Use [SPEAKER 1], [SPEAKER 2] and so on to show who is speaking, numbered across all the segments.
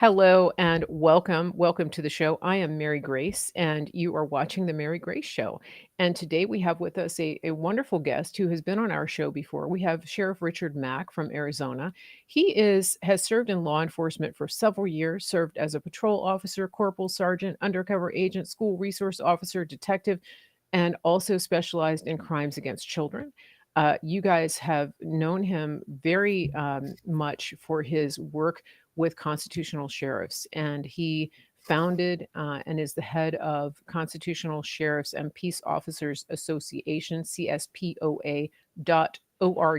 [SPEAKER 1] Hello and welcome. Welcome to the show. I am Mary Grace, and you are watching The Mary Grace Show. And today we have with us a wonderful guest who has been on our show before. We have Sheriff Richard Mack from Arizona. Has served in law enforcement for several years, served as a patrol officer, corporal, sergeant, undercover agent, school resource officer, detective, and also specialized in crimes against children. You guys have known him very much for his work with constitutional sheriffs, and he founded and is the head of Constitutional Sheriffs and Peace Officers Association, CSPOA.org.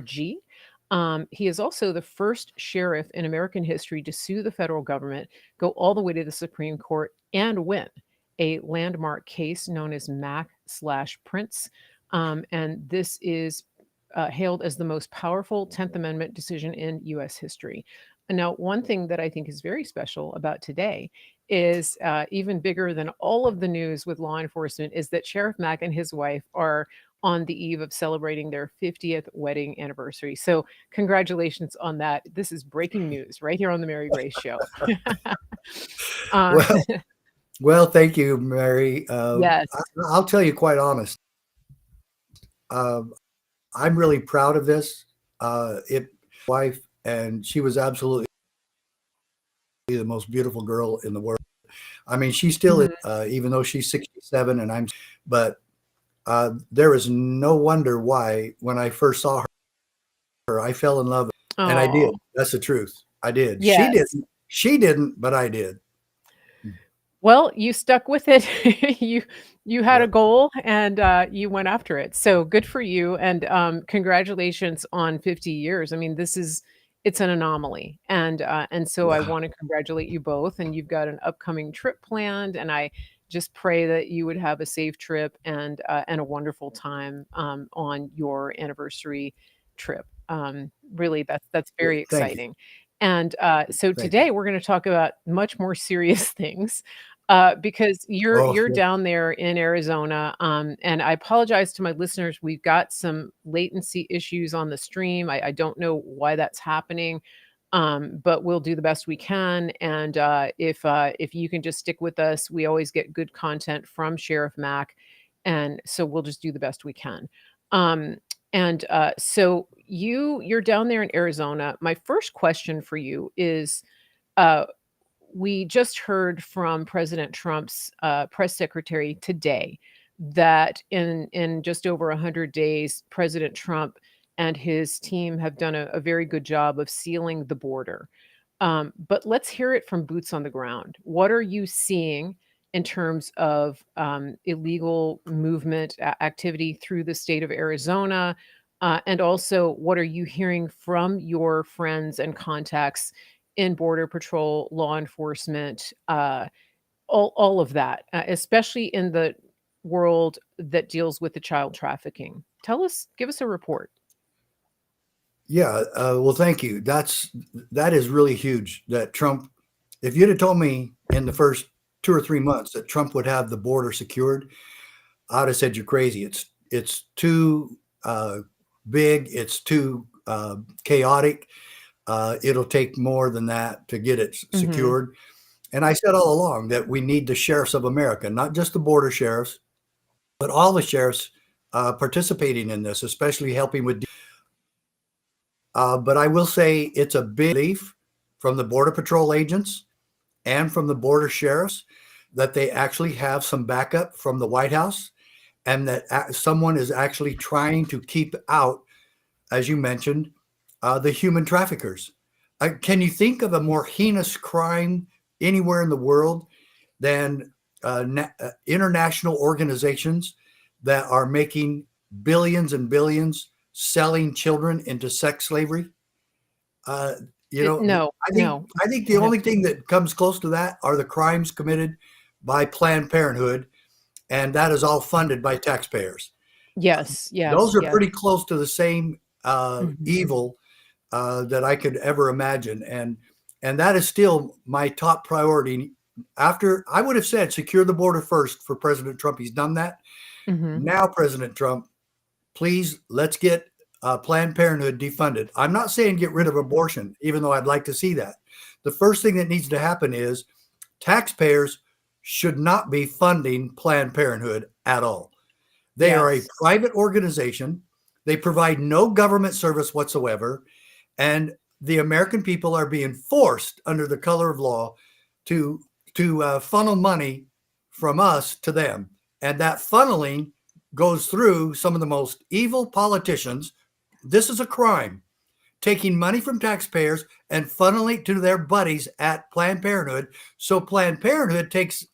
[SPEAKER 1] He is also the first sheriff in American history to sue the federal government, go all the way to the Supreme Court, and win a landmark case known as Mack slash Prince. And this is hailed as the most powerful 10th Amendment decision in U.S. history. Now, one thing that I think is very special about today is even bigger than all of the news with law enforcement is that Sheriff Mack and his wife are on the eve of celebrating their 50th wedding anniversary. So, congratulations on that. This is breaking news right here on the Mary Grace Show. uh,
[SPEAKER 2] Well, well, thank you, Mary.
[SPEAKER 1] yes.
[SPEAKER 2] I'll tell you quite honest. Uh, I'm really proud of this. It wife, and she was absolutely the most beautiful girl in the world. I mean, she still is,
[SPEAKER 1] Mhm.
[SPEAKER 2] even though she's 67 and but there is no wonder why when I first saw her, I fell in love, and I did.
[SPEAKER 1] Oh,
[SPEAKER 2] That's the truth. I did. She
[SPEAKER 1] yes.
[SPEAKER 2] didn't. She didn't, but I did.
[SPEAKER 1] Well, you stuck with it. You had
[SPEAKER 2] Yeah.
[SPEAKER 1] a goal and, you went after it. So good for you, and, congratulations on 50 years. I mean, it's an anomaly, and so I
[SPEAKER 2] Yeah.
[SPEAKER 1] wanna congratulate you both, and you've got an upcoming trip planned, and I just pray that you would have a safe trip and a wonderful time, on your anniversary trip. Really, that's
[SPEAKER 2] Yeah.
[SPEAKER 1] very
[SPEAKER 2] Thank you.
[SPEAKER 1] exciting. And, so
[SPEAKER 2] Thank you.
[SPEAKER 1] today we're gonna talk about much more serious things. Because
[SPEAKER 2] Oh,
[SPEAKER 1] you're
[SPEAKER 2] yeah.
[SPEAKER 1] down there in Arizona, and I apologize to my listeners. We've got some latency issues on the stream. I don't know why that's happening, but we'll do the best we can. And if you can just stick with us, we always get good content from Sheriff Mack, and so we'll just do the best we can. Um, and so you're down there in Arizona. My first question for you is. Uh, we just heard from President Trump's press secretary today that in just over 100 days, President Trump and his team have done a very good job of sealing the border. But let's hear it from boots on the ground. What are you seeing in terms of illegal movement activity through the state of Arizona? And also, what are you hearing from your friends and contacts in Border Patrol, law enforcement, all of that, especially in the world that deals with the child trafficking? Give us a report.
[SPEAKER 2] Yeah, well, thank you. That is really huge. That Trump, if you'd have told me in the first 2 or 3 months that Trump would have the border secured, I'd have said you're crazy. It's too big. It's too chaotic. It'll take more than that to get it
[SPEAKER 1] Mhm.
[SPEAKER 2] secured. And I said all along that we need the sheriffs of America, not just the border sheriffs, but all the sheriffs participating in this, especially helping with. But I will say it's a big relief from the Border Patrol agents and from the border sheriffs that they actually have some backup from the White House and that someone is actually trying to keep out, as you mentioned, the human traffickers. Can you think of a more heinous crime anywhere in the world than international organizations that are making billions and billions selling children into sex slavery? Uh, you know,
[SPEAKER 1] No,
[SPEAKER 2] I think
[SPEAKER 1] no.
[SPEAKER 2] I think the
[SPEAKER 1] No.
[SPEAKER 2] only thing that comes close to that are the crimes committed by Planned Parenthood, and that is all funded by taxpayers.
[SPEAKER 1] Yes, yes,
[SPEAKER 2] Those are
[SPEAKER 1] yes.
[SPEAKER 2] pretty close to the same
[SPEAKER 1] Mhm.
[SPEAKER 2] evil that I could ever imagine, and that is still my top priority. After I would have said secure the border first for President Trump, he's done that.
[SPEAKER 1] Mhm.
[SPEAKER 2] Now, President Trump, please let's get Planned Parenthood defunded. I'm not saying get rid of abortion, even though I'd like to see that. the first thing that needs to happen is taxpayers should not be funding Planned Parenthood at all. They are a
[SPEAKER 1] Yes.
[SPEAKER 2] private organization. They provide no government service whatsoever. And the American people are being forced under the color of law to funnel money from us to them. And that funneling goes through some of the most evil politicians. This is a crime. Taking money from taxpayers and funneling it to their buddies at Planned Parenthood. So Planned Parenthood takes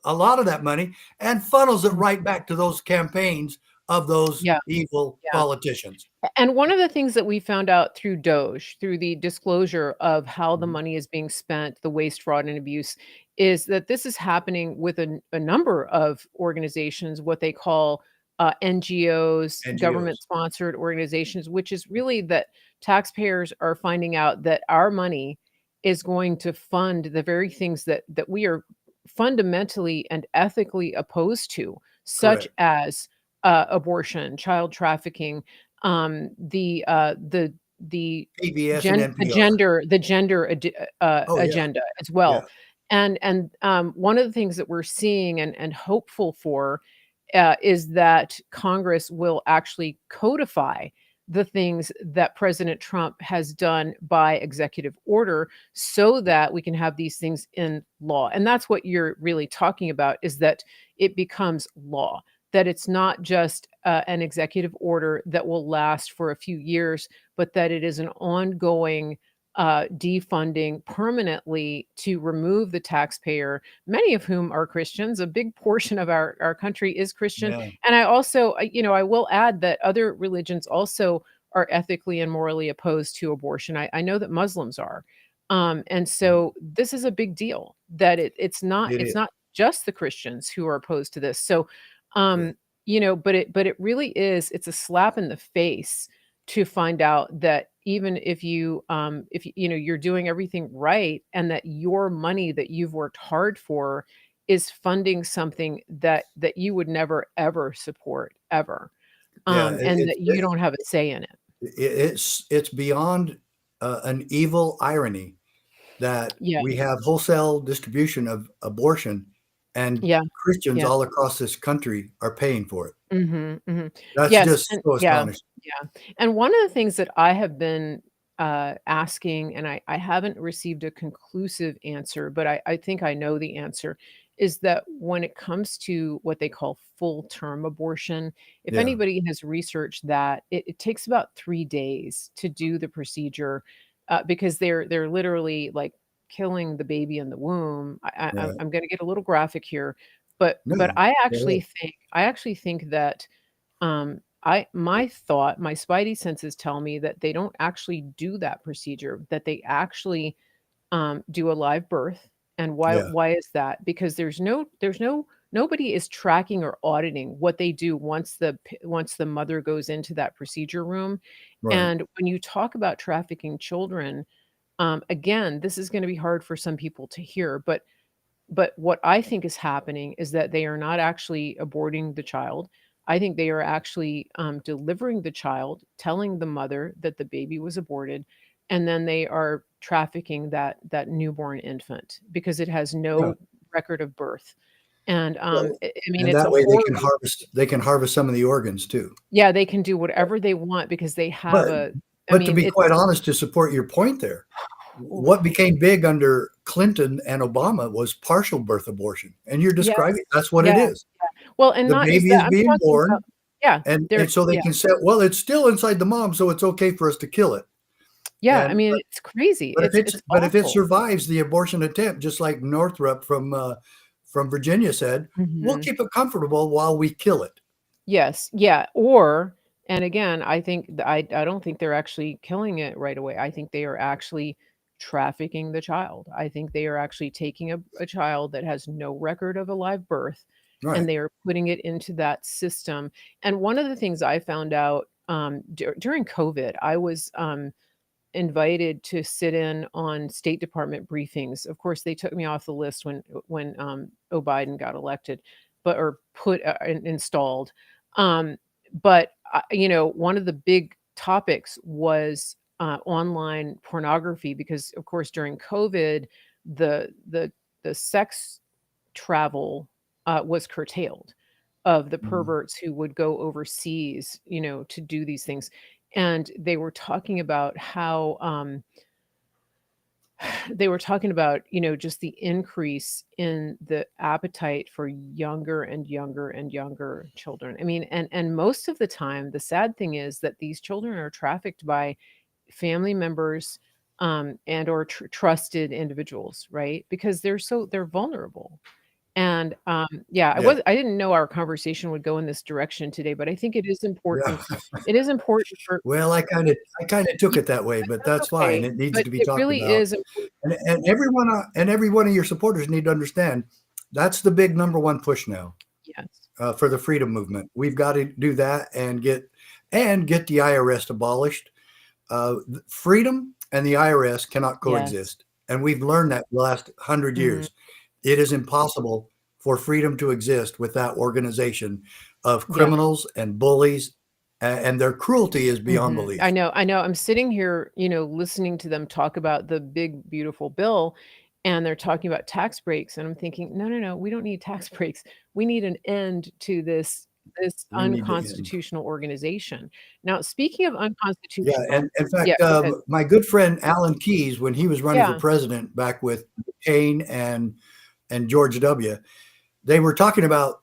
[SPEAKER 2] a lot of that money and funnels it
[SPEAKER 1] Mhm.
[SPEAKER 2] right back to those campaigns of those
[SPEAKER 1] Yeah,
[SPEAKER 2] evil
[SPEAKER 1] yeah.
[SPEAKER 2] politicians.
[SPEAKER 1] And one of the things that we found out through Doge, through the disclosure of how the
[SPEAKER 2] Mhm.
[SPEAKER 1] money is being spent, the waste, fraud, and abuse, is that this is happening with a number of organizations, what they call NGOs,
[SPEAKER 2] NGOs.
[SPEAKER 1] government-sponsored organizations, which is really that taxpayers are finding out that our money is going to fund the very things that we are fundamentally and ethically opposed to, such
[SPEAKER 2] Correct.
[SPEAKER 1] as abortion, child trafficking, the
[SPEAKER 2] PBS and NPR.
[SPEAKER 1] the gender
[SPEAKER 2] Oh, yeah.
[SPEAKER 1] agenda as well.
[SPEAKER 2] Yeah.
[SPEAKER 1] One of the things that we're seeing and hopeful for, is that Congress will actually codify the things that President Trump has done by executive order so that we can have these things in law. And that's what you're really talking about, is that it becomes law, that it's not just an executive order that will last for a few years, but that it is an ongoing defunding permanently to remove the taxpayer, many of whom are Christians. A big portion of our country is Christian.
[SPEAKER 2] Yeah.
[SPEAKER 1] And I also, I will add that other religions also are ethically and morally opposed to abortion. I know that Muslims are. And
[SPEAKER 2] Mhm.
[SPEAKER 1] so this is a big deal that
[SPEAKER 2] It
[SPEAKER 1] it's
[SPEAKER 2] is.
[SPEAKER 1] not just the Christians who are opposed to this. So
[SPEAKER 2] Yeah.
[SPEAKER 1] but it really is, it's a slap in the face to find out that even if you're doing everything right and that your money that you've worked hard for is funding something that you would never ever support ever,
[SPEAKER 2] Yeah.
[SPEAKER 1] and that you don't have a say in it.
[SPEAKER 2] It's beyond an evil irony that
[SPEAKER 1] Yeah,
[SPEAKER 2] we have wholesale distribution of abortion and
[SPEAKER 1] yeah,
[SPEAKER 2] Christians
[SPEAKER 1] yeah.
[SPEAKER 2] all across this country are paying for it.
[SPEAKER 1] Mhm, mhm.
[SPEAKER 2] That's
[SPEAKER 1] Yes,
[SPEAKER 2] just
[SPEAKER 1] and
[SPEAKER 2] so
[SPEAKER 1] yeah,
[SPEAKER 2] astonishing.
[SPEAKER 1] yeah, and one of the things that I have been, asking, and I haven't received a conclusive answer, but I think I know the answer, is that when it comes to what they call full-term abortion, if
[SPEAKER 2] Yeah.
[SPEAKER 1] anybody has researched that, it takes about 3 days to do the procedure, because they're literally, like, killing the baby in the womb.
[SPEAKER 2] Right.
[SPEAKER 1] I'm gonna get a little graphic here, but
[SPEAKER 2] No.
[SPEAKER 1] I
[SPEAKER 2] Go ahead.
[SPEAKER 1] actually think that, my spidey senses tell me that they don't actually do that procedure, that they actually, do a live birth. And
[SPEAKER 2] Yeah.
[SPEAKER 1] why is that? Because nobody is tracking or auditing what they do once the mother goes into that procedure room.
[SPEAKER 2] Right.
[SPEAKER 1] And when you talk about trafficking children, again, this is gonna be hard for some people to hear, but what I think is happening is that they are not actually aborting the child. I think they are actually, delivering the child, telling the mother that the baby was aborted, and then they are trafficking that newborn infant because it has
[SPEAKER 2] Yeah.
[SPEAKER 1] no record of birth. And,
[SPEAKER 2] Well,
[SPEAKER 1] I mean,
[SPEAKER 2] and
[SPEAKER 1] it's
[SPEAKER 2] that
[SPEAKER 1] a
[SPEAKER 2] way
[SPEAKER 1] horrible.
[SPEAKER 2] they can harvest some of the organs too.
[SPEAKER 1] Yeah, they can do whatever they want because they have
[SPEAKER 2] But
[SPEAKER 1] a. I
[SPEAKER 2] but to
[SPEAKER 1] mean,
[SPEAKER 2] be quite
[SPEAKER 1] it's.
[SPEAKER 2] honest, to support your point there,
[SPEAKER 1] Oof.
[SPEAKER 2] what became big under Clinton and Obama was partial birth abortion, and you're
[SPEAKER 1] Yes.
[SPEAKER 2] describing that's what it
[SPEAKER 1] Yeah.
[SPEAKER 2] is.
[SPEAKER 1] Well, and
[SPEAKER 2] The
[SPEAKER 1] not just
[SPEAKER 2] baby
[SPEAKER 1] that,
[SPEAKER 2] is
[SPEAKER 1] I'm
[SPEAKER 2] being
[SPEAKER 1] talking about.
[SPEAKER 2] born,
[SPEAKER 1] Yeah,
[SPEAKER 2] and so they
[SPEAKER 1] yeah.
[SPEAKER 2] can say, "Well, it's still inside the mom, so it's okay for us to kill it."
[SPEAKER 1] Yeah, I
[SPEAKER 2] And
[SPEAKER 1] mean, it's crazy. It's
[SPEAKER 2] but if it
[SPEAKER 1] awful.
[SPEAKER 2] survives the abortion attempt, just like Northrop from Virginia said, "We'll
[SPEAKER 1] Mhm.
[SPEAKER 2] keep it comfortable while we kill it."
[SPEAKER 1] Yes, yeah, or and again, I think I don't think they're actually killing it right away. I think they are actually trafficking the child. I think they are actually taking a child that has no record of a live birth, and
[SPEAKER 2] Right.
[SPEAKER 1] they are putting it into that system. And one of the things I found out, during COVID, I was, invited to sit in on State Department briefings. Of course, they took me off the list when Biden got elected, but or put installed. Um, but one of the big topics was online pornography because, of course, during COVID, the the the sex travel was curtailed of the
[SPEAKER 2] Mhm.
[SPEAKER 1] perverts who would go overseas, to do these things. And they were talking about how they were talking about, just the increase in the appetite for younger and younger and younger children. I mean, and most of the time, the sad thing is that these children are trafficked by family members and or trusted individuals, right? Because they're vulnerable. And yeah,
[SPEAKER 2] Yeah.
[SPEAKER 1] I didn't know our conversation would go in this direction today, but I think it is important.
[SPEAKER 2] Yeah.
[SPEAKER 1] It is important for
[SPEAKER 2] Well, I kinda took
[SPEAKER 1] yeah,
[SPEAKER 2] it that way, but
[SPEAKER 1] that's
[SPEAKER 2] that's fine.
[SPEAKER 1] okay,
[SPEAKER 2] It needs
[SPEAKER 1] but
[SPEAKER 2] to be
[SPEAKER 1] it
[SPEAKER 2] talked
[SPEAKER 1] really
[SPEAKER 2] about.
[SPEAKER 1] is important.
[SPEAKER 2] And every one of your supporters need to understand that's the big number one push now,
[SPEAKER 1] Yes.
[SPEAKER 2] for the freedom movement. We've got to do that and get the IRS abolished. Freedom and the IRS cannot
[SPEAKER 1] Yes.
[SPEAKER 2] coexist, and we've learned that the last 100
[SPEAKER 1] Mhm.
[SPEAKER 2] years. It is impossible for freedom to exist with that organization of
[SPEAKER 1] Yeah.
[SPEAKER 2] criminals and bullies, and their cruelty is beyond
[SPEAKER 1] Mhm. I
[SPEAKER 2] belief.
[SPEAKER 1] know, I know. I'm sitting here, listening to them talk about the big, beautiful bill, and they're talking about tax breaks, and I'm thinking, "No, no, no, we don't need tax breaks. We need an end to this
[SPEAKER 2] We need to end.
[SPEAKER 1] unconstitutional organization." Now, speaking of
[SPEAKER 2] Yeah,
[SPEAKER 1] unconstitutional
[SPEAKER 2] and in
[SPEAKER 1] yeah,
[SPEAKER 2] fact,
[SPEAKER 1] go ahead.
[SPEAKER 2] my good friend Alan Keyes, when he was running for
[SPEAKER 1] Yeah.
[SPEAKER 2] president back with McCain and George W., they were talking about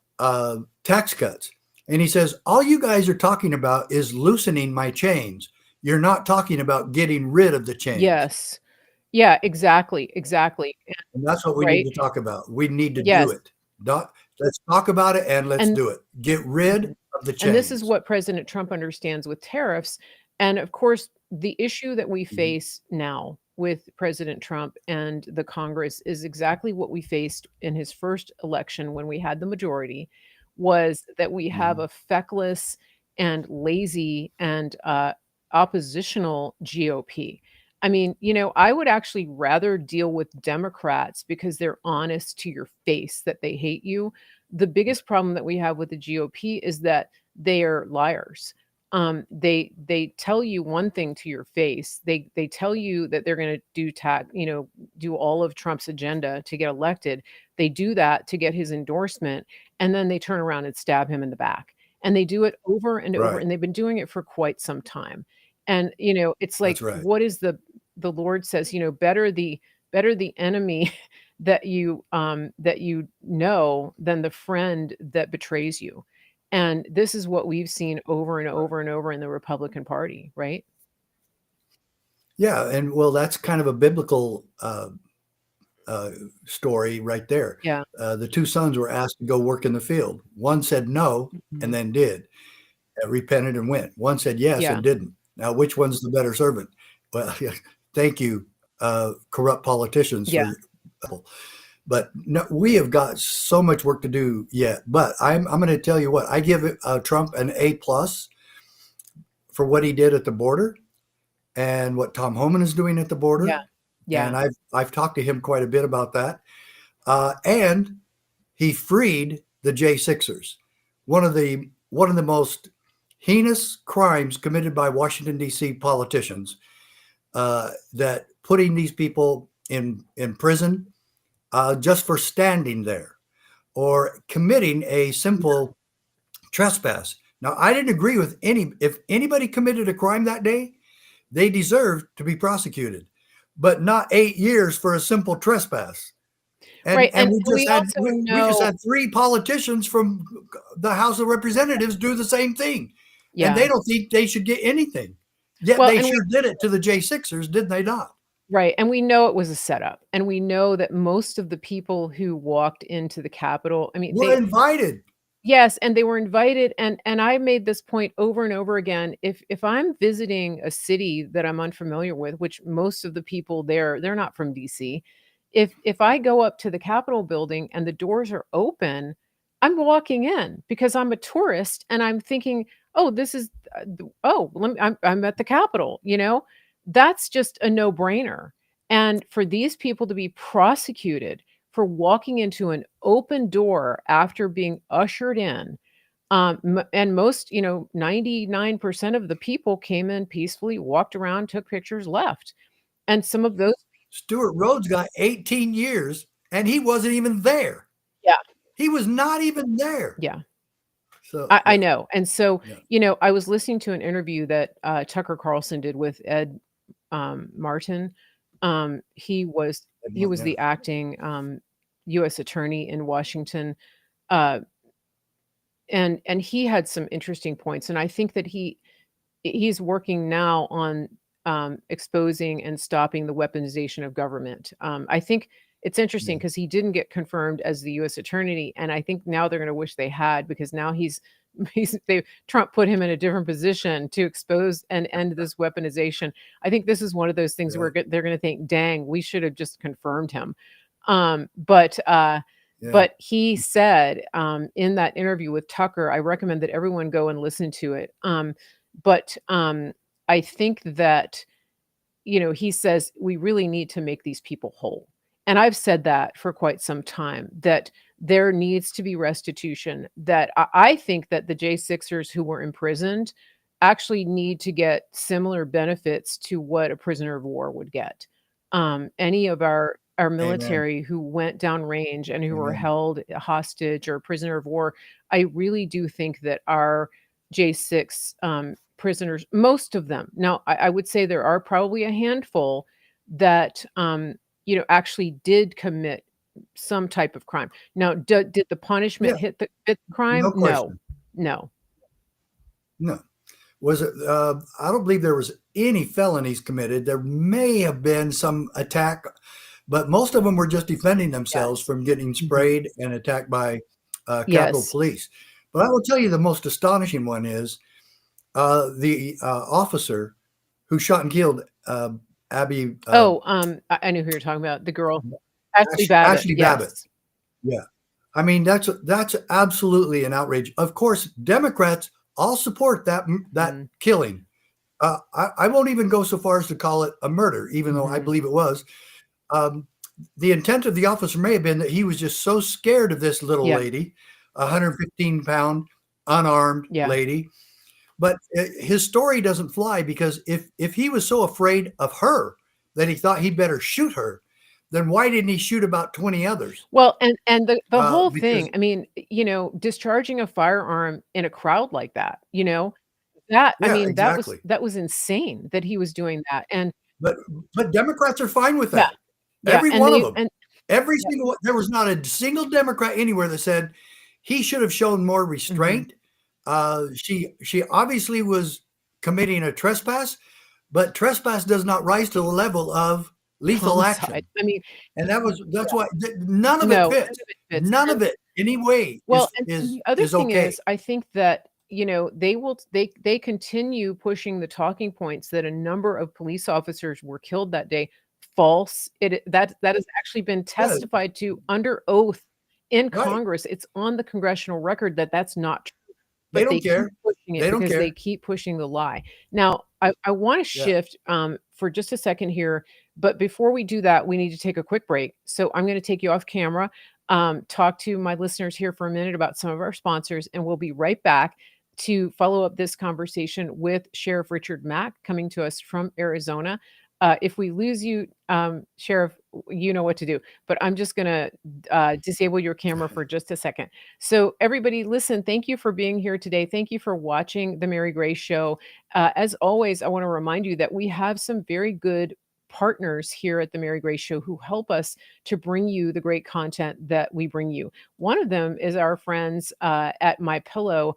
[SPEAKER 2] tax cuts, and he says, "All you guys are talking about is loosening my chains. You're not talking about getting rid of the chains."
[SPEAKER 1] Yes. Yeah, exactly, exactly, and
[SPEAKER 2] And that's what we need
[SPEAKER 1] right?
[SPEAKER 2] to talk about. We need to do
[SPEAKER 1] Yes,
[SPEAKER 2] it. Not let's talk about it and let's
[SPEAKER 1] and
[SPEAKER 2] do it. Get rid
[SPEAKER 1] mhm.
[SPEAKER 2] of the
[SPEAKER 1] And this is
[SPEAKER 2] chains.
[SPEAKER 1] what President Trump understands with tariffs. And of course, the issue that we
[SPEAKER 2] Mhm,
[SPEAKER 1] face now with President Trump and the Congress is exactly what we faced in his first election when we had the majority, was that we have
[SPEAKER 2] mhm.
[SPEAKER 1] a feckless and lazy and oppositional GOP. I mean, I would actually rather deal with Democrats because they're honest to your face that they hate you. The biggest problem that we have with the GOP is that they are liars. They tell you one thing to your face. They tell you that they're going to do all of Trump's agenda to get elected. They do that to get his endorsement, and then they turn around and stab him in the back. And they do it over and over,
[SPEAKER 2] Right.
[SPEAKER 1] and they've been doing it for quite some time. And it's
[SPEAKER 2] That's
[SPEAKER 1] like,
[SPEAKER 2] right.
[SPEAKER 1] what is the Lord says, better the enemy that you know than the friend that betrays you. And this is what we've seen over and
[SPEAKER 2] Right.
[SPEAKER 1] over and over in the Republican Party, right?
[SPEAKER 2] Yeah, and well, that's kind of a biblical uh, story right there.
[SPEAKER 1] Yeah.
[SPEAKER 2] The two sons were asked to go work in the field. One said no and
[SPEAKER 1] Mhm.
[SPEAKER 2] then did, repented and went. One said yes
[SPEAKER 1] Yeah.
[SPEAKER 2] and didn't. Now, which one's the better servant? Well, thank you, corrupt politicians,
[SPEAKER 1] Yeah.
[SPEAKER 2] for but no, we have got so much work to do yet. But I'm going to tell you what, I give Trump an A+ for what he did at the border and what Tom Homan is doing at the
[SPEAKER 1] Yeah.
[SPEAKER 2] border. And
[SPEAKER 1] Yeah.
[SPEAKER 2] I've talked to him quite a bit about that. And he freed the J6ers, one of the most heinous crimes committed by Washington D.C. politicians. That putting these people in prison just for standing there or committing a simple trespass. Now, I didn't agree with if anybody committed a crime that day, they deserved to be prosecuted, but not 8 years for a simple trespass. And
[SPEAKER 1] Right,
[SPEAKER 2] and
[SPEAKER 1] we also
[SPEAKER 2] we just
[SPEAKER 1] know
[SPEAKER 2] had three politicians from the House of Representatives do the same thing, and
[SPEAKER 1] yeah.
[SPEAKER 2] they don't think they should get anything. Yet
[SPEAKER 1] Well,
[SPEAKER 2] they
[SPEAKER 1] and we
[SPEAKER 2] sure did it to the J6ers, didn't they not?
[SPEAKER 1] right, and we know it was a setup, and we know that most of the people who walked into the Capitol, I mean,
[SPEAKER 2] We're invited.
[SPEAKER 1] yes, and they were invited, and I made this point over and over again. If I'm visiting a city that I'm unfamiliar with, which most of the people there, they're not from DC. If I go up to the Capitol building and the doors are open, I'm walking in because I'm a tourist and I'm thinking, "Oh, this is oh, I'm at the Capitol," you know? That's just a no-brainer. And for these people to be prosecuted for walking into an open door after being ushered in, And most, 99% of the people came in peacefully, walked around, took pictures, left. And some of those.
[SPEAKER 2] Stewart Rhodes got 18 years and he wasn't even there.
[SPEAKER 1] Yeah,
[SPEAKER 2] He was not even there.
[SPEAKER 1] yeah.
[SPEAKER 2] So,
[SPEAKER 1] I
[SPEAKER 2] yeah,
[SPEAKER 1] know, and so,
[SPEAKER 2] yeah,
[SPEAKER 1] I was listening to an interview that, Tucker Carlson did with Ed, Martin. He was
[SPEAKER 2] yeah,
[SPEAKER 1] the acting, US attorney in Washington, uh, and he had some interesting points, and I think that he's working now on, exposing and stopping the weaponization of government. I think it's interesting
[SPEAKER 2] yeah,
[SPEAKER 1] because he didn't get confirmed as the U.S. attorney, and I think now they're going to wish they had because now Trump put him in a different position to expose and end this weaponization. I think this is one of those things
[SPEAKER 2] yeah,
[SPEAKER 1] where they're going to think, "Dang, we should have just confirmed him." But
[SPEAKER 2] yeah,
[SPEAKER 1] he said in that interview with Tucker, I recommend that everyone go and listen to it. But I think that, he says we really need to make these people whole. And I've said that for quite some time, that there needs to be restitution, that I think that the J6ers who were imprisoned actually need to get similar benefits to what a prisoner of war would get. Any of our
[SPEAKER 2] amen,
[SPEAKER 1] military who went downrange and who were
[SPEAKER 2] amen.
[SPEAKER 1] held hostage or prisoner of war, I really do think that our J6 prisoners, most of them. Now, I would say there are probably a handful that, actually did commit some type of crime. Now, did the punishment
[SPEAKER 2] Yeah,
[SPEAKER 1] hit the crime?
[SPEAKER 2] no
[SPEAKER 1] No,
[SPEAKER 2] question.
[SPEAKER 1] no.
[SPEAKER 2] No. Was it, I don't believe there was any felonies committed. There may have been some attack, but most of them were just defending themselves
[SPEAKER 1] Yes.
[SPEAKER 2] from getting
[SPEAKER 1] Mhm.
[SPEAKER 2] sprayed and attacked by Capitol
[SPEAKER 1] Yes.
[SPEAKER 2] Police. But I will tell you the most astonishing one is the officer who shot and killed Abby
[SPEAKER 1] Oh, I knew who you're talking about. The girl, Ashley Babbitt.
[SPEAKER 2] Ashley Babbitt.
[SPEAKER 1] Yes.
[SPEAKER 2] Yeah, I mean that's absolutely an outrage. Of course, Democrats all support that
[SPEAKER 1] Mm,
[SPEAKER 2] killing. I won't even go so far as to call it a murder, even though I
[SPEAKER 1] mhm.
[SPEAKER 2] believe it was. Um, the intent of the officer may have been that he was just so scared of this little
[SPEAKER 1] Yeah,
[SPEAKER 2] lady, a 115-pound unarmed
[SPEAKER 1] yeah.
[SPEAKER 2] lady. But his story doesn't fly because if he was so afraid of her that he thought he'd better shoot her, then why didn't he shoot about 20 others?
[SPEAKER 1] Well, and the whole
[SPEAKER 2] Because
[SPEAKER 1] thing, I mean, discharging a firearm in a crowd like that, that I
[SPEAKER 2] yeah,
[SPEAKER 1] mean,
[SPEAKER 2] exactly.
[SPEAKER 1] that was insane that he was doing that, and
[SPEAKER 2] But but Democrats are fine with
[SPEAKER 1] yeah,
[SPEAKER 2] that.
[SPEAKER 1] yeah,
[SPEAKER 2] Every
[SPEAKER 1] and
[SPEAKER 2] one of
[SPEAKER 1] they
[SPEAKER 2] them.
[SPEAKER 1] and
[SPEAKER 2] Every
[SPEAKER 1] yeah,
[SPEAKER 2] single one. There was not a single Democrat anywhere that said he should have shown more
[SPEAKER 1] mhm,
[SPEAKER 2] restraint. She obviously was committing a trespass, but trespass does not rise to the level of lethal
[SPEAKER 1] homicide.
[SPEAKER 2] action.
[SPEAKER 1] I mean,
[SPEAKER 2] And that's
[SPEAKER 1] yeah,
[SPEAKER 2] why none of it
[SPEAKER 1] no, none
[SPEAKER 2] fits.
[SPEAKER 1] of it fits,
[SPEAKER 2] None
[SPEAKER 1] and
[SPEAKER 2] of it any way
[SPEAKER 1] well, and the other
[SPEAKER 2] is
[SPEAKER 1] thing
[SPEAKER 2] okay.
[SPEAKER 1] is, I think that, they continue pushing the talking points that a number of police officers were killed that day. False. That has actually been
[SPEAKER 2] Yeah,
[SPEAKER 1] testified to under oath in
[SPEAKER 2] right.
[SPEAKER 1] Congress. It's on the congressional record that that's not true,
[SPEAKER 2] They
[SPEAKER 1] but they
[SPEAKER 2] don't
[SPEAKER 1] keep
[SPEAKER 2] care.
[SPEAKER 1] pushing it
[SPEAKER 2] They don't
[SPEAKER 1] because they
[SPEAKER 2] care.
[SPEAKER 1] keep pushing the lie. Now, I wanna
[SPEAKER 2] Yeah.
[SPEAKER 1] shift, for just a second here, but before we do that, we need to take a quick break. So I'm gonna take you off camera, talk to my listeners here for a minute about some of our sponsors, and we'll be right back to follow up this conversation with Sheriff Richard Mack coming to us from Arizona. If we lose you, Sheriff, you know what to do, but I'm just gonna disable your camera for just a second. So, everybody, listen, thank you for being here today. Thank you for watching The Mary Grace Show. As always, I want to remind you that we have some very good partners here at the Mary Grace Show who help us to bring you the great content that we bring you. One of them is our friends at mypillow.com,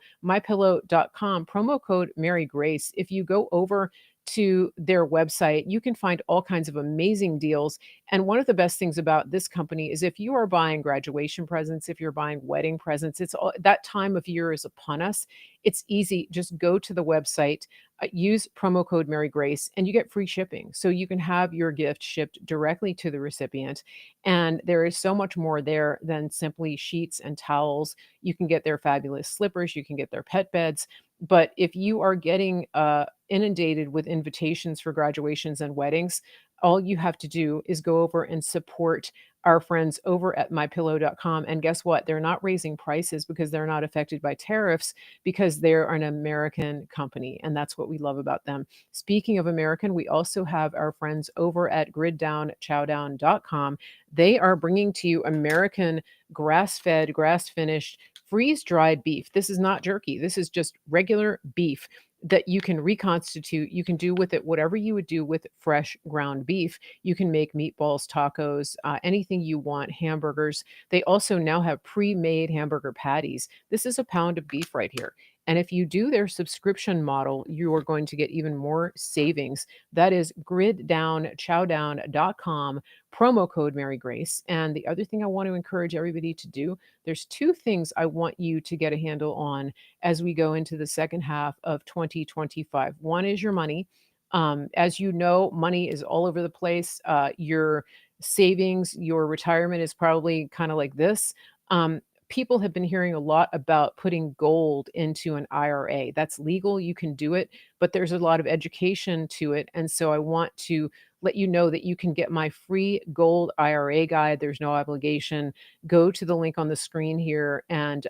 [SPEAKER 1] promo code Mary Grace. If you go over to their website, you can find all kinds of amazing deals. And one of the best things about this company is if you are buying graduation presents, if you're buying wedding presents, it's all that time of year is upon us. It's easy. Just go to the website, use promo code Mary Grace, and you get free shipping. So you can have your gift shipped directly to the recipient. And there is so much more there than simply sheets and towels. You can get their fabulous slippers, you can get their pet beds. But if you are getting inundated with invitations for graduations and weddings, all you have to do is go over and support our friends over at mypillow.com. And guess what? They're not raising prices because they're not affected by tariffs, because they're an American company. And that's what we love about them. Speaking of American, we also have our friends over at griddownchowdown.com. They are bringing to you American grass fed, grass finished, freeze dried beef. This is not jerky. This is just regular beef that you can reconstitute. You can do with it whatever you would do with fresh ground beef. You can make meatballs, tacos, anything you want, hamburgers. They also now have pre made hamburger patties. This is a pound of beef right here. And if you do their subscription model, you are going to get even more savings. That is griddownchowdown.com, promo code Mary Grace. And the other thing I want to encourage everybody to do, there's two things I want you to get a handle on as we go into the second half of 2025. One is your money. As you know, money is all over the place. Your savings, your retirement is probably kind of like this. People have been hearing a lot about putting gold into an IRA. That's legal, you can do it, but there's a lot of education to it. And so I want to let you know that you can get my free gold IRA guide. There's no obligation. Go to the link on the screen here and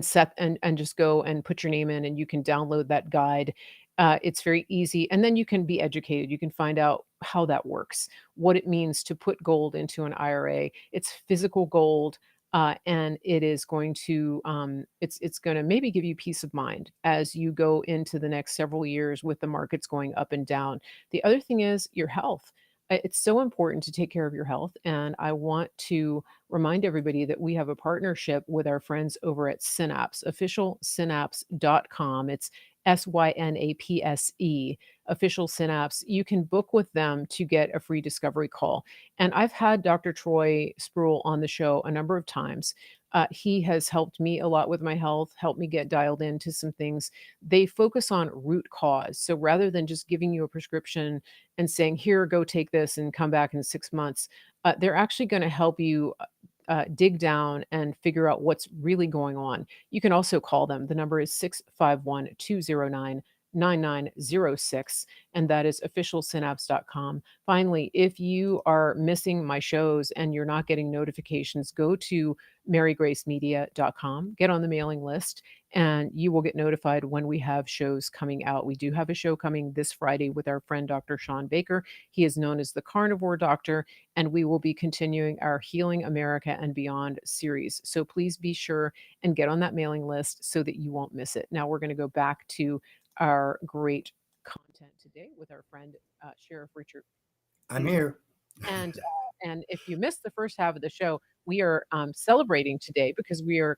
[SPEAKER 1] set and just go and put your name in, and you can download that guide. It's very easy, and then you can be educated. You can find out how that works, what it means to put gold into an IRA. It's physical gold, and it is going to it's going to maybe give you peace of mind as you go into the next several years with the markets going up and down. The other thing is your health. It's so important to take care of your health, and I want to remind everybody that we have a partnership with our friends over at Synapse, officialsynapse.com. It's SYNAPSE, Official Synapse. You can book with them to get a free discovery call. And I've had Dr. Troy Spruill on the show a number of times. He has helped me a lot with my health, helped me get dialed into some things. They focus on root cause. So rather than just giving you a prescription and saying, here, go take this and come back in 6 months, they're actually going to help you dig down and figure out what's really going on. You can also call them. The number is 651 209 9906, and that is officialsynapse.com. Finally, if you are missing my shows and you're not getting notifications, go to marygracemedia.com, get on the mailing list, and you will get notified when we have shows coming out. We do have a show coming this Friday with our friend Dr. Sean Baker. He is known as the Carnivore Doctor, and we will be continuing our Healing America and Beyond series. So please be sure and get on that mailing list so that you won't miss it. Now we're going to go back to our great content today with our friend Sheriff Richard
[SPEAKER 2] I'm
[SPEAKER 1] Beasley.
[SPEAKER 2] here.
[SPEAKER 1] And if you missed the first half of the show, we are celebrating today because we are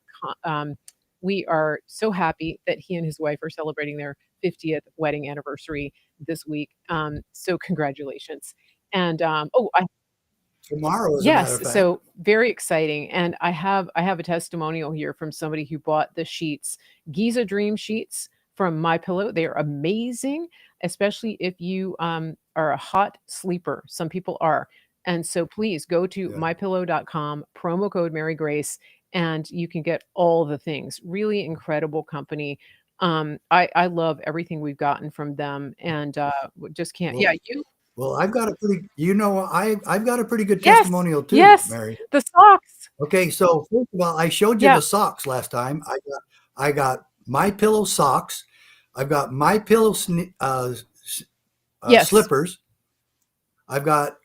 [SPEAKER 1] so happy that he and his wife are celebrating their 50th wedding anniversary this week. So congratulations. And
[SPEAKER 2] Tomorrow, as a matter
[SPEAKER 1] yes,
[SPEAKER 2] of fact.
[SPEAKER 1] so very exciting. And I have a testimonial here from somebody who bought the sheets, Giza Dream sheets from My Pillow. They are amazing, especially if you are a hot sleeper. Some people are. And so please go to
[SPEAKER 2] Yeah.
[SPEAKER 1] mypillow.com, promo code Mary Grace, and you can get all the things. Really incredible company. I love everything we've gotten from them, and just can't. Yeah,
[SPEAKER 2] Well, well, I've got a pretty, I've got a pretty good
[SPEAKER 1] yes,
[SPEAKER 2] testimonial too,
[SPEAKER 1] yes,
[SPEAKER 2] Mary.
[SPEAKER 1] the socks.
[SPEAKER 2] Okay, so first of all, I showed you
[SPEAKER 1] Yeah,
[SPEAKER 2] the socks last time. I got My Pillow socks. I've got My Pillow
[SPEAKER 1] yes,
[SPEAKER 2] slippers. I've got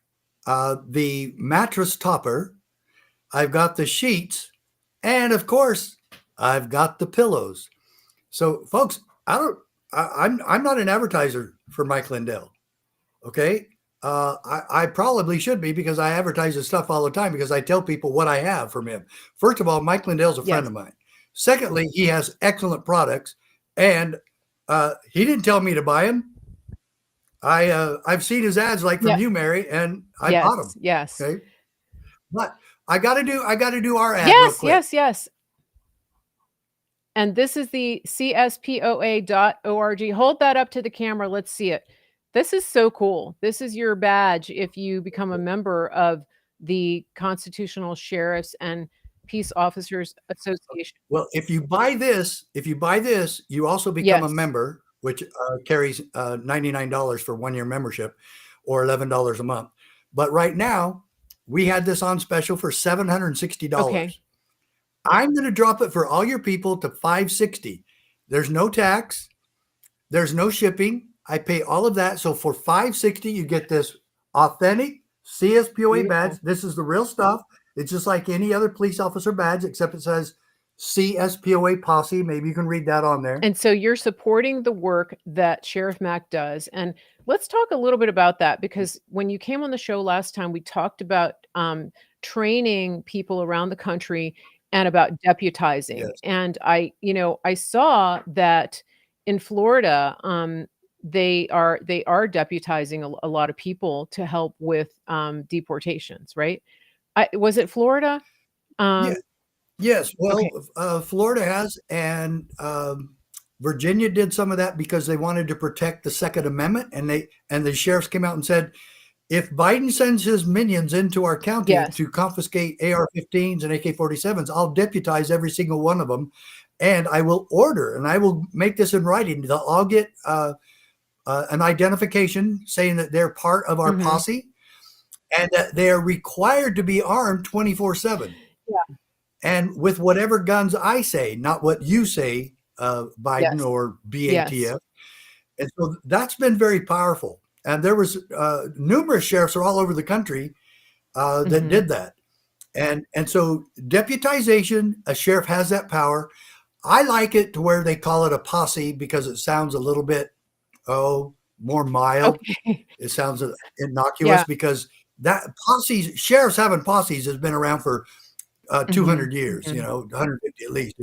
[SPEAKER 2] the mattress topper. I've got the sheets, and of course, I've got the pillows. So, folks, I'm not an advertiser for Mike Lindell. Okay, I probably should be because I advertise his stuff all the time because I tell people what I have from him. First of all, Mike Lindell's a friend
[SPEAKER 1] yes,
[SPEAKER 2] of mine. Secondly, he has excellent products, and he didn't tell me to buy them. I've seen his ads like from
[SPEAKER 1] yeah,
[SPEAKER 2] you, Mary, and I bought
[SPEAKER 1] yes,
[SPEAKER 2] them.
[SPEAKER 1] yes.
[SPEAKER 2] Okay, but I got to do our ad real
[SPEAKER 1] Yes,
[SPEAKER 2] quick.
[SPEAKER 1] yes, yes. And this is the cspoa.org. Hold that up to the camera. Let's see it. This is so cool. This is your badge if you become a member of the Constitutional Sheriffs and Peace Officers Association.
[SPEAKER 2] Well, if you buy this, you also become a
[SPEAKER 1] Yes.
[SPEAKER 2] member, which carries $99 for 1 year membership. or $11 a month. But right now, we had this on special for
[SPEAKER 1] Okay.
[SPEAKER 2] $760. I'm going to drop it for all your people to $560. There's no tax. There's no shipping. I pay all of that. So for $560, you get this authentic CSPOA badge.
[SPEAKER 1] Beautiful.
[SPEAKER 2] This is the real stuff. It's just like any other police officer badge, except it says CSPOA posse. Maybe you can read that on there.
[SPEAKER 1] And so you're supporting the work that Sheriff Mack does. And let's talk a little bit about that, because when you came on the show last time, we talked about training people around the country and about deputizing.
[SPEAKER 2] Yes.
[SPEAKER 1] And I saw that in Florida, they are deputizing a lot of people to help with deportations, right? Was it Florida?
[SPEAKER 2] Yeah.
[SPEAKER 1] Um,
[SPEAKER 2] Yes.
[SPEAKER 1] okay.
[SPEAKER 2] Well, Florida has, and Virginia did some of that because they wanted to protect the Second Amendment, and the sheriffs came out and said, if Biden sends his minions into our county
[SPEAKER 1] Yes.
[SPEAKER 2] to confiscate AR-15s and AK-47s, I'll deputize every single one of them, and I will order, and I will make this in writing. They'll all get an identification saying that they're part of our
[SPEAKER 1] Hmm.
[SPEAKER 2] posse, and that they are required to be armed 24/7,
[SPEAKER 1] Yeah.
[SPEAKER 2] and with whatever guns I say, not what you say, Biden
[SPEAKER 1] Yes.
[SPEAKER 2] or
[SPEAKER 1] Yes.
[SPEAKER 2] BATF. And so that's been very powerful. And there was numerous sheriffs are all over the country that
[SPEAKER 1] Hmm.
[SPEAKER 2] did that. And so deputization, a sheriff has that power. I like it to where they call it a posse because it sounds a little bit more mild.
[SPEAKER 1] Okay.
[SPEAKER 2] It sounds innocuous
[SPEAKER 1] Yeah.
[SPEAKER 2] because that posses, sheriffs having posses has been around for
[SPEAKER 1] Hmm.
[SPEAKER 2] 200 years,
[SPEAKER 1] Hmm.
[SPEAKER 2] 150 at least.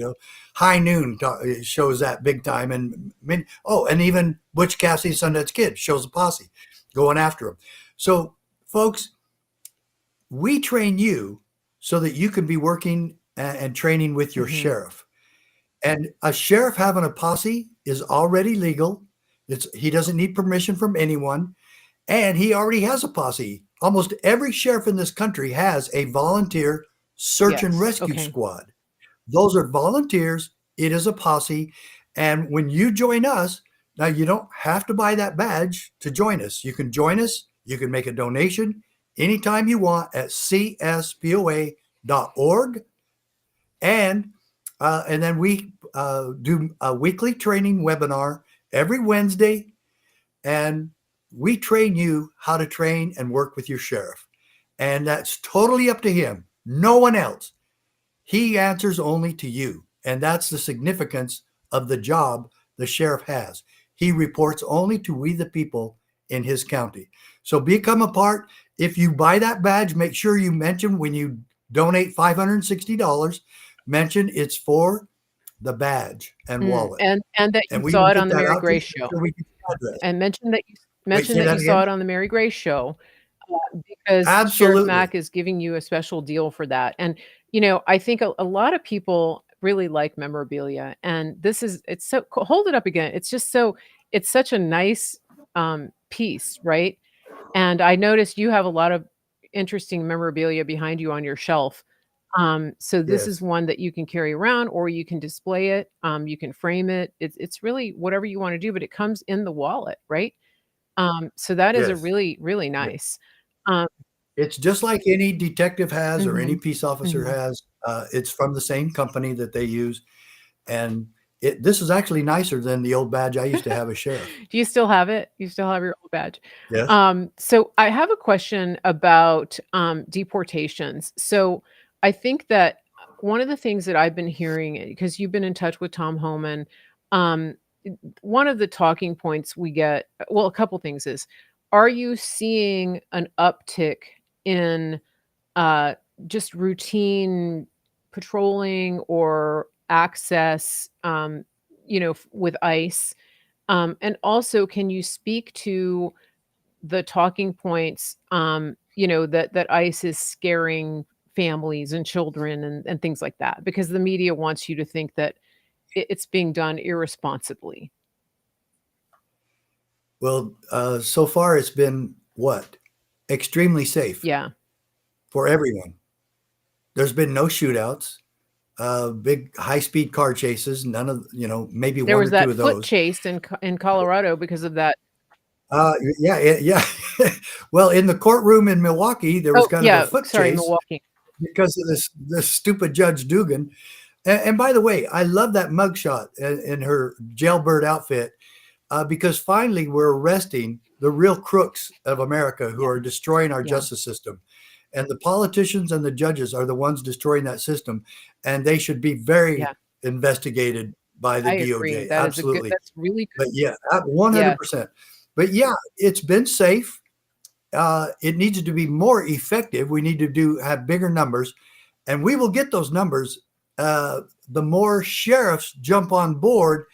[SPEAKER 2] High Noon shows that big time, and and even Butch Cassidy, Sundance Kid shows a posse going after him. So, folks, we train you so that you can be working and training with your
[SPEAKER 1] Hmm.
[SPEAKER 2] sheriff. And a sheriff having a posse is already legal. He doesn't need permission from anyone, and he already has a posse. Almost every sheriff in this country has a volunteer search and
[SPEAKER 1] Yes.
[SPEAKER 2] rescue
[SPEAKER 1] Okay.
[SPEAKER 2] squad. Those are volunteers. It is a posse. And when you join us, now you don't have to buy that badge to join us. You can join us. You can make a donation anytime you want at cspoa.org. And then we do a weekly training webinar every Wednesday, and we train you how to train and work with your sheriff. And that's totally up to him, no one else. He answers only to you. And that's the significance of the job the sheriff has. He reports only to we the people in his county. So become a part. If you buy that badge, make sure you mention when you donate $560, mention it's for the badge and wallet.
[SPEAKER 1] And that you
[SPEAKER 2] And we
[SPEAKER 1] saw
[SPEAKER 2] will
[SPEAKER 1] it on
[SPEAKER 2] get
[SPEAKER 1] the
[SPEAKER 2] that
[SPEAKER 1] Mary
[SPEAKER 2] out to you.
[SPEAKER 1] Grace
[SPEAKER 2] Make
[SPEAKER 1] show,
[SPEAKER 2] sure we get the address.
[SPEAKER 1] and
[SPEAKER 2] Wait,
[SPEAKER 1] mention
[SPEAKER 2] say
[SPEAKER 1] that
[SPEAKER 2] that
[SPEAKER 1] you saw
[SPEAKER 2] again?
[SPEAKER 1] it on the Mary Grace show, because Sheriff
[SPEAKER 2] Absolutely.
[SPEAKER 1] Mack is giving you a special deal for that. And, I think a lot of people really like memorabilia, and it's so hold it up again. It's such a nice, piece, right? And I noticed you have a lot of interesting memorabilia behind you on your shelf. So this is
[SPEAKER 2] Yes.
[SPEAKER 1] one that you can carry around, or you can display it. You can frame it. It's really whatever you want to do, but it comes in the wallet, right? So that is a
[SPEAKER 2] Yes.
[SPEAKER 1] really, really
[SPEAKER 2] Yeah.
[SPEAKER 1] nice. Um,
[SPEAKER 2] It's just like any detective has or any
[SPEAKER 1] mhm,
[SPEAKER 2] peace officer
[SPEAKER 1] mhm.
[SPEAKER 2] has. It's from the same company that they use, and this is actually nicer than the old badge I used to have as sheriff.
[SPEAKER 1] Do you still have it? You still have your old badge?
[SPEAKER 2] Yes.
[SPEAKER 1] So I have a question about, deportations. So I think that one of the things that I've been hearing, because you've been in touch with Tom Homan, um, one of the talking points we get, well, a couple things is, are you seeing an uptick in uh, just routine patrolling or access, with ICE? And also, can you speak to the talking points, that ICE is scaring families and children and things like that? Because the media wants you to think that it's being done irresponsibly.
[SPEAKER 2] Well, so far it's been what? Extremely safe
[SPEAKER 1] Yeah.
[SPEAKER 2] for everyone. There's been no shootouts, big high-speed car chases, none of, maybe
[SPEAKER 1] There
[SPEAKER 2] one
[SPEAKER 1] was
[SPEAKER 2] or two
[SPEAKER 1] that
[SPEAKER 2] of
[SPEAKER 1] foot
[SPEAKER 2] those.
[SPEAKER 1] chase in Colorado because of that.
[SPEAKER 2] Yeah. Well, in the courtroom in Milwaukee, there was
[SPEAKER 1] Oh,
[SPEAKER 2] kind of a
[SPEAKER 1] yeah,
[SPEAKER 2] foot
[SPEAKER 1] sorry,
[SPEAKER 2] chase
[SPEAKER 1] Milwaukee.
[SPEAKER 2] because of this stupid Judge Dugan. And by the way, I love that mugshot in her jailbird outfit because finally we're arresting the real crooks of America who
[SPEAKER 1] Yeah,
[SPEAKER 2] are destroying our
[SPEAKER 1] yeah,
[SPEAKER 2] justice system. And the politicians and the judges are the ones destroying that system, and they should be very
[SPEAKER 1] yeah,
[SPEAKER 2] investigated by the
[SPEAKER 1] I agree.
[SPEAKER 2] DOJ.
[SPEAKER 1] That is a good
[SPEAKER 2] Absolutely.
[SPEAKER 1] that's really
[SPEAKER 2] But
[SPEAKER 1] good.
[SPEAKER 2] yeah,
[SPEAKER 1] Yes.
[SPEAKER 2] 100%. But yeah, it's been safe. It needs to be more effective. We need to have bigger numbers, and we will get those numbers. The more sheriffs jump on board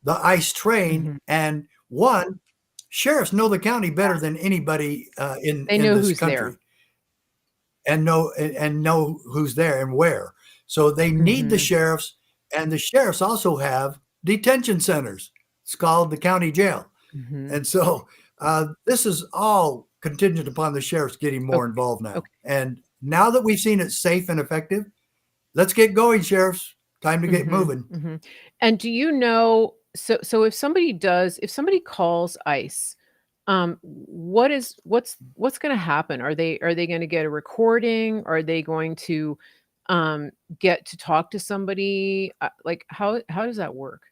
[SPEAKER 2] the ICE train,
[SPEAKER 1] Mhm.
[SPEAKER 2] and one, sheriffs know the county better than anybody
[SPEAKER 1] They
[SPEAKER 2] in
[SPEAKER 1] know
[SPEAKER 2] this
[SPEAKER 1] who's there.
[SPEAKER 2] country, and know who's there and where. So they need the
[SPEAKER 1] Mhm,
[SPEAKER 2] sheriffs, and the sheriffs also have detention centers. It's called the county jail.
[SPEAKER 1] mhm.
[SPEAKER 2] And so this is all contingent upon the sheriffs getting more
[SPEAKER 1] Okay,
[SPEAKER 2] involved now.
[SPEAKER 1] okay.
[SPEAKER 2] And now that we've seen it safe and effective, let's get going, sheriffs. Time to get
[SPEAKER 1] Mhm,
[SPEAKER 2] moving.
[SPEAKER 1] mhm. And do you know so if somebody calls ICE, what's gonna happen? Are they gonna get a recording? Are they going to, get to talk to somebody? Like, how does that work?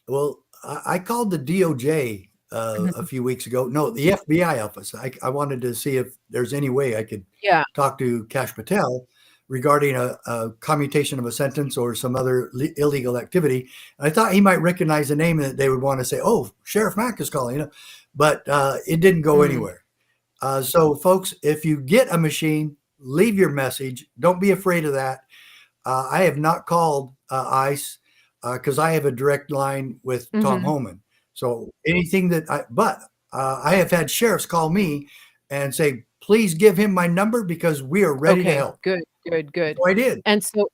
[SPEAKER 2] Well, I called the DOJ a
[SPEAKER 1] Mhm.
[SPEAKER 2] few weeks ago. No, the FBI office. I wanted to see if there's any way I could
[SPEAKER 1] Yeah,
[SPEAKER 2] talk to Cash Patel regarding a commutation of a sentence or some other illegal activity. And I thought he might recognize the name and that they would want to say, "Oh, Sheriff Mack is calling," But it didn't go
[SPEAKER 1] mm,
[SPEAKER 2] anywhere. So, folks, if you get a machine, leave your message. Don't be afraid of that. I have not called ICE because I have a direct line with Tom
[SPEAKER 1] mhm.
[SPEAKER 2] Homan. So anything but I have had sheriffs call me and say, please give him my number because we are ready to
[SPEAKER 1] Okay,
[SPEAKER 2] help.
[SPEAKER 1] good, good, good.
[SPEAKER 2] So I did.
[SPEAKER 1] And so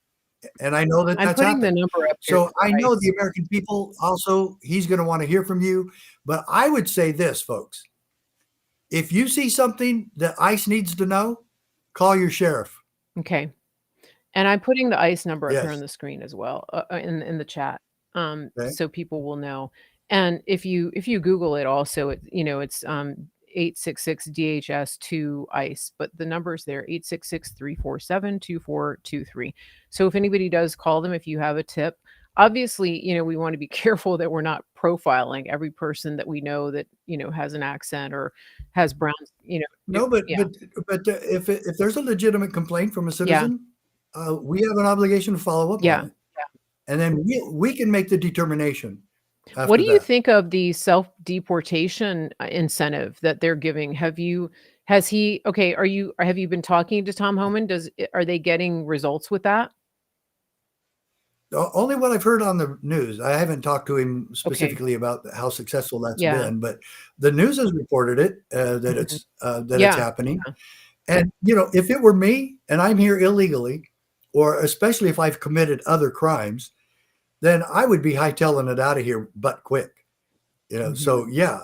[SPEAKER 2] And I know that
[SPEAKER 1] I'm
[SPEAKER 2] that's
[SPEAKER 1] putting the
[SPEAKER 2] happened.
[SPEAKER 1] number up here
[SPEAKER 2] So
[SPEAKER 1] for
[SPEAKER 2] I know
[SPEAKER 1] ICE.
[SPEAKER 2] the American people also, he's going to want to hear from you. But I would say this, folks, if you see something that ICE needs to know, call your sheriff.
[SPEAKER 1] Okay. And I'm putting the ICE number up here on
[SPEAKER 2] Yes.
[SPEAKER 1] the screen as well, in the chat,
[SPEAKER 2] Okay.
[SPEAKER 1] so people will know. And if you Google it also, it's 866 DHS2 ICE, but the number's there, 866-347-2423. So if anybody does call them, if you have a tip, obviously, we wanna be careful that we're not profiling every person that we know that, has an accent or has brown,
[SPEAKER 2] No,
[SPEAKER 1] yeah,
[SPEAKER 2] if there's a legitimate complaint from a
[SPEAKER 1] yeah,
[SPEAKER 2] citizen, we have an obligation to follow up on
[SPEAKER 1] yeah.
[SPEAKER 2] it, and then we can make the determination
[SPEAKER 1] What
[SPEAKER 2] after
[SPEAKER 1] do you
[SPEAKER 2] that.
[SPEAKER 1] think of the self-deportation, incentive that they're giving? Has he okay, have you been talking to Tom Homan? Are they getting results with that?
[SPEAKER 2] Only what I've heard on the news. I haven't talked to him
[SPEAKER 1] Okay.
[SPEAKER 2] specifically about how successful that's
[SPEAKER 1] Yeah.
[SPEAKER 2] been, but the news has reported it,
[SPEAKER 1] Mhm.
[SPEAKER 2] that it's
[SPEAKER 1] Yeah.
[SPEAKER 2] happening.
[SPEAKER 1] Yeah.
[SPEAKER 2] And, if it were me and I'm here illegally, or especially if I've committed other crimes, then I would be hightailing it out of here but quick.
[SPEAKER 1] Mhm.
[SPEAKER 2] So yeah,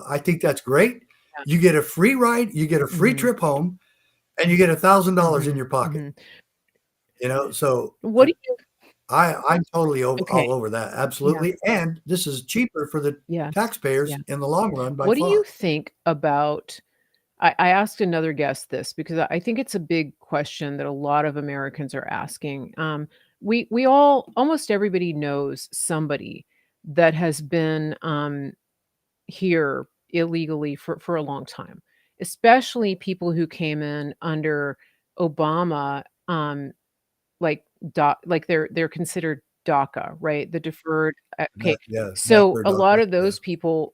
[SPEAKER 2] I think that's great.
[SPEAKER 1] Yeah.
[SPEAKER 2] You get a free ride, you get a free
[SPEAKER 1] Mhm.
[SPEAKER 2] trip home, and you get $1,000 in
[SPEAKER 1] Mhm.
[SPEAKER 2] your pocket.
[SPEAKER 1] Mhm.
[SPEAKER 2] So
[SPEAKER 1] What do you
[SPEAKER 2] I'm totally
[SPEAKER 1] Okay.
[SPEAKER 2] all over that,
[SPEAKER 1] Yeah.
[SPEAKER 2] absolutely. And this is cheaper for the
[SPEAKER 1] Yes.
[SPEAKER 2] taxpayers
[SPEAKER 1] Yeah.
[SPEAKER 2] in the long run by
[SPEAKER 1] What do you
[SPEAKER 2] far.
[SPEAKER 1] think about I asked another guest this because I think it's a big question that a lot of Americans are asking. We all almost everybody knows somebody that has been here illegally for a long time, especially people who came in under Obama, like they're considered DACA, right? The deferred okay.
[SPEAKER 2] Yeah,
[SPEAKER 1] So
[SPEAKER 2] backward
[SPEAKER 1] a lot
[SPEAKER 2] DACA,
[SPEAKER 1] of
[SPEAKER 2] yeah,
[SPEAKER 1] those people,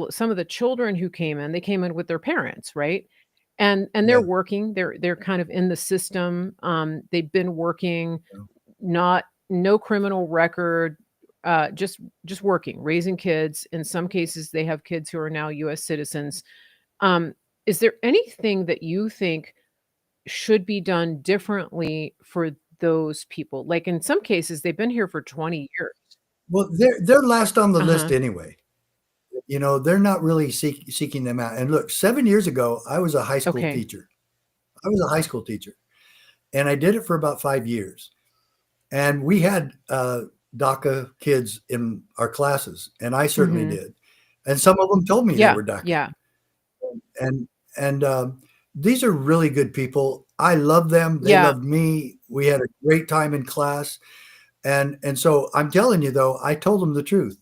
[SPEAKER 1] some of the children who came in, they came in with their parents, right? And they're
[SPEAKER 2] yeah,
[SPEAKER 1] working, they're kind of in the system. They've been working,
[SPEAKER 2] yeah.
[SPEAKER 1] not no criminal record, just working, raising kids. In some cases, they have kids who are now US citizens. Um, is there anything that you think should be done differently for those people? Like, in some cases, they've been here for 20 years.
[SPEAKER 2] Well, they're last on the list
[SPEAKER 1] Uh-huh.
[SPEAKER 2] anyway. They're not really seeking them out. And look, 7 years ago, I was a high school
[SPEAKER 1] Okay.
[SPEAKER 2] teacher. I was a high school teacher, and I did it for about 5 years. And we had, DACA kids in our classes, and I certainly
[SPEAKER 1] Mhm.
[SPEAKER 2] did. and some of them told me they
[SPEAKER 1] Yeah,
[SPEAKER 2] were DACA.
[SPEAKER 1] yeah,
[SPEAKER 2] And these are really good people. I love them. They
[SPEAKER 1] yeah,
[SPEAKER 2] loved me. We had a great time in class. And so I'm telling you though, I told them the truth.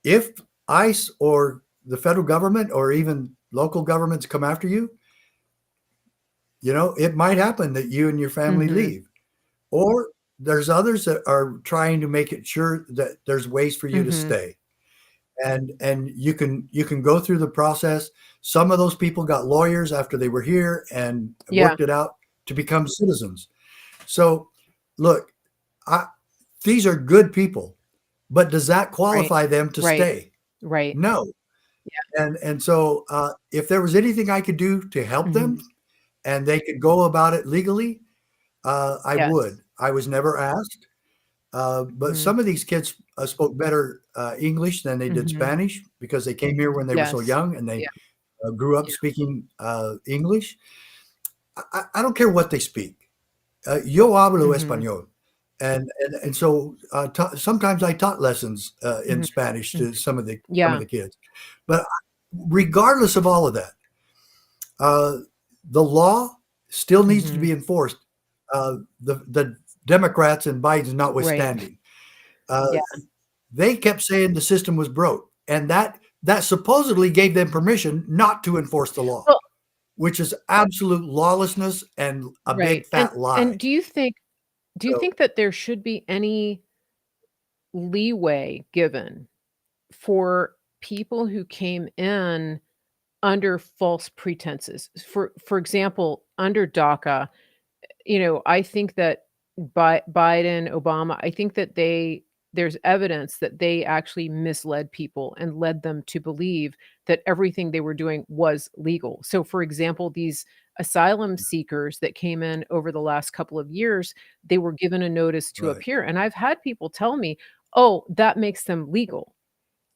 [SPEAKER 2] If ICE or the federal government or even local governments come after you, it might happen that you and your family
[SPEAKER 1] mhm,
[SPEAKER 2] leave. Or there's others that are trying to make it sure that there's ways for you to
[SPEAKER 1] mhm,
[SPEAKER 2] stay. And you can go through the process. Some of those people got lawyers after they were here and
[SPEAKER 1] yeah,
[SPEAKER 2] worked it out to become citizens. So look, I, these are good people, but does that
[SPEAKER 1] right,
[SPEAKER 2] qualify them to
[SPEAKER 1] right,
[SPEAKER 2] stay?
[SPEAKER 1] right,
[SPEAKER 2] No.
[SPEAKER 1] yeah,
[SPEAKER 2] And so if there was anything I could do to help them
[SPEAKER 1] mhm,
[SPEAKER 2] and they could go about it legally, I
[SPEAKER 1] yes,
[SPEAKER 2] would. I was never asked. But
[SPEAKER 1] mhm,
[SPEAKER 2] some of these kids spoke better English than they did
[SPEAKER 1] mhm,
[SPEAKER 2] Spanish because they came here when they were so
[SPEAKER 1] yes,
[SPEAKER 2] young and they
[SPEAKER 1] yeah,
[SPEAKER 2] grew up
[SPEAKER 1] yeah,
[SPEAKER 2] speaking English. I don't care what they speak. Yo hablo
[SPEAKER 1] mhm,
[SPEAKER 2] español. And so sometimes I taught lessons in
[SPEAKER 1] mhm,
[SPEAKER 2] Spanish
[SPEAKER 1] mhm,
[SPEAKER 2] to some of the
[SPEAKER 1] yeah,
[SPEAKER 2] kids. But regardless of all of that, uh, the law still needs to
[SPEAKER 1] mhm,
[SPEAKER 2] be enforced. The Democrats and Biden's
[SPEAKER 1] right,
[SPEAKER 2] notwithstanding, uh,
[SPEAKER 1] yeah.
[SPEAKER 2] they kept saying the system was broke, and that supposedly gave them permission not to enforce the law,
[SPEAKER 1] Well,
[SPEAKER 2] which is absolute lawlessness and a
[SPEAKER 1] right,
[SPEAKER 2] big fat
[SPEAKER 1] and
[SPEAKER 2] lie. So
[SPEAKER 1] do you think that there should be any leeway given for people who came in under false pretenses? For example, under DACA, I think that Biden, Obama, I think that there's evidence that they actually misled people and led them to believe that everything they were doing was legal. So, for example, these asylum seekers that came in over the last couple of years, they were given a notice to
[SPEAKER 2] right.
[SPEAKER 1] appear. And I've had people tell me, oh, that makes them legal.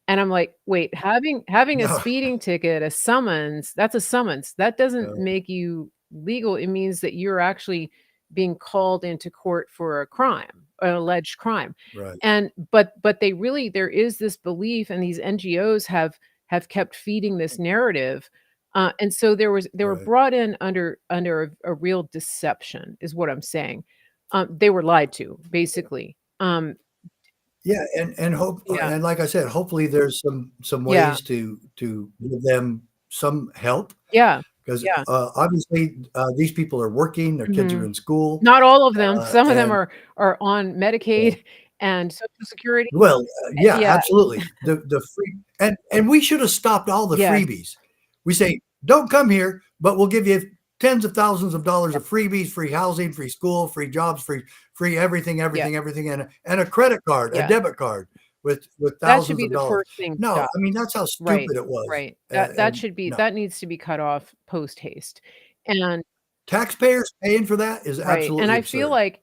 [SPEAKER 1] And I'm like, "Wait, having a
[SPEAKER 2] No,
[SPEAKER 1] speeding ticket, a summons, that's a summons. That doesn't
[SPEAKER 2] no,
[SPEAKER 1] make you legal. It means that you're actually being called into court for a crime, an alleged crime."
[SPEAKER 2] right,
[SPEAKER 1] And but they really there is this belief, and these NGOs have kept feeding this narrative, and so they were
[SPEAKER 2] right.
[SPEAKER 1] brought in under a real deception, is what I'm saying. They were lied to, basically.
[SPEAKER 2] Yeah, and hope
[SPEAKER 1] Yeah,
[SPEAKER 2] and like I said, hopefully there's some
[SPEAKER 1] yeah,
[SPEAKER 2] ways to give them some help
[SPEAKER 1] yeah,
[SPEAKER 2] because
[SPEAKER 1] yeah.
[SPEAKER 2] obviously these people are working, their kids are
[SPEAKER 1] Mhm.
[SPEAKER 2] in school,
[SPEAKER 1] Not all of them. Some of them
[SPEAKER 2] and
[SPEAKER 1] are on Medicaid and Social Security.
[SPEAKER 2] well, yeah,
[SPEAKER 1] Yeah,
[SPEAKER 2] absolutely. The free and we should have stopped all the
[SPEAKER 1] yes,
[SPEAKER 2] freebies. We say, "Don't come here, but we'll give you tens of thousands of dollars
[SPEAKER 1] yeah,
[SPEAKER 2] of freebies, free housing, free school, free jobs, free everything,
[SPEAKER 1] yeah,
[SPEAKER 2] everything, everything, and a credit card, a
[SPEAKER 1] yeah.
[SPEAKER 2] debit card with
[SPEAKER 1] That should
[SPEAKER 2] thousands
[SPEAKER 1] be
[SPEAKER 2] of
[SPEAKER 1] the
[SPEAKER 2] dollars."
[SPEAKER 1] first thing
[SPEAKER 2] No,
[SPEAKER 1] stopped.
[SPEAKER 2] I mean, that's how
[SPEAKER 1] Right,
[SPEAKER 2] stupid it was,
[SPEAKER 1] right. That should be
[SPEAKER 2] no.
[SPEAKER 1] that needs to be cut off post haste. And
[SPEAKER 2] Taxpayers paying for that is
[SPEAKER 1] right, and
[SPEAKER 2] absolutely
[SPEAKER 1] I feel
[SPEAKER 2] absurd.
[SPEAKER 1] like,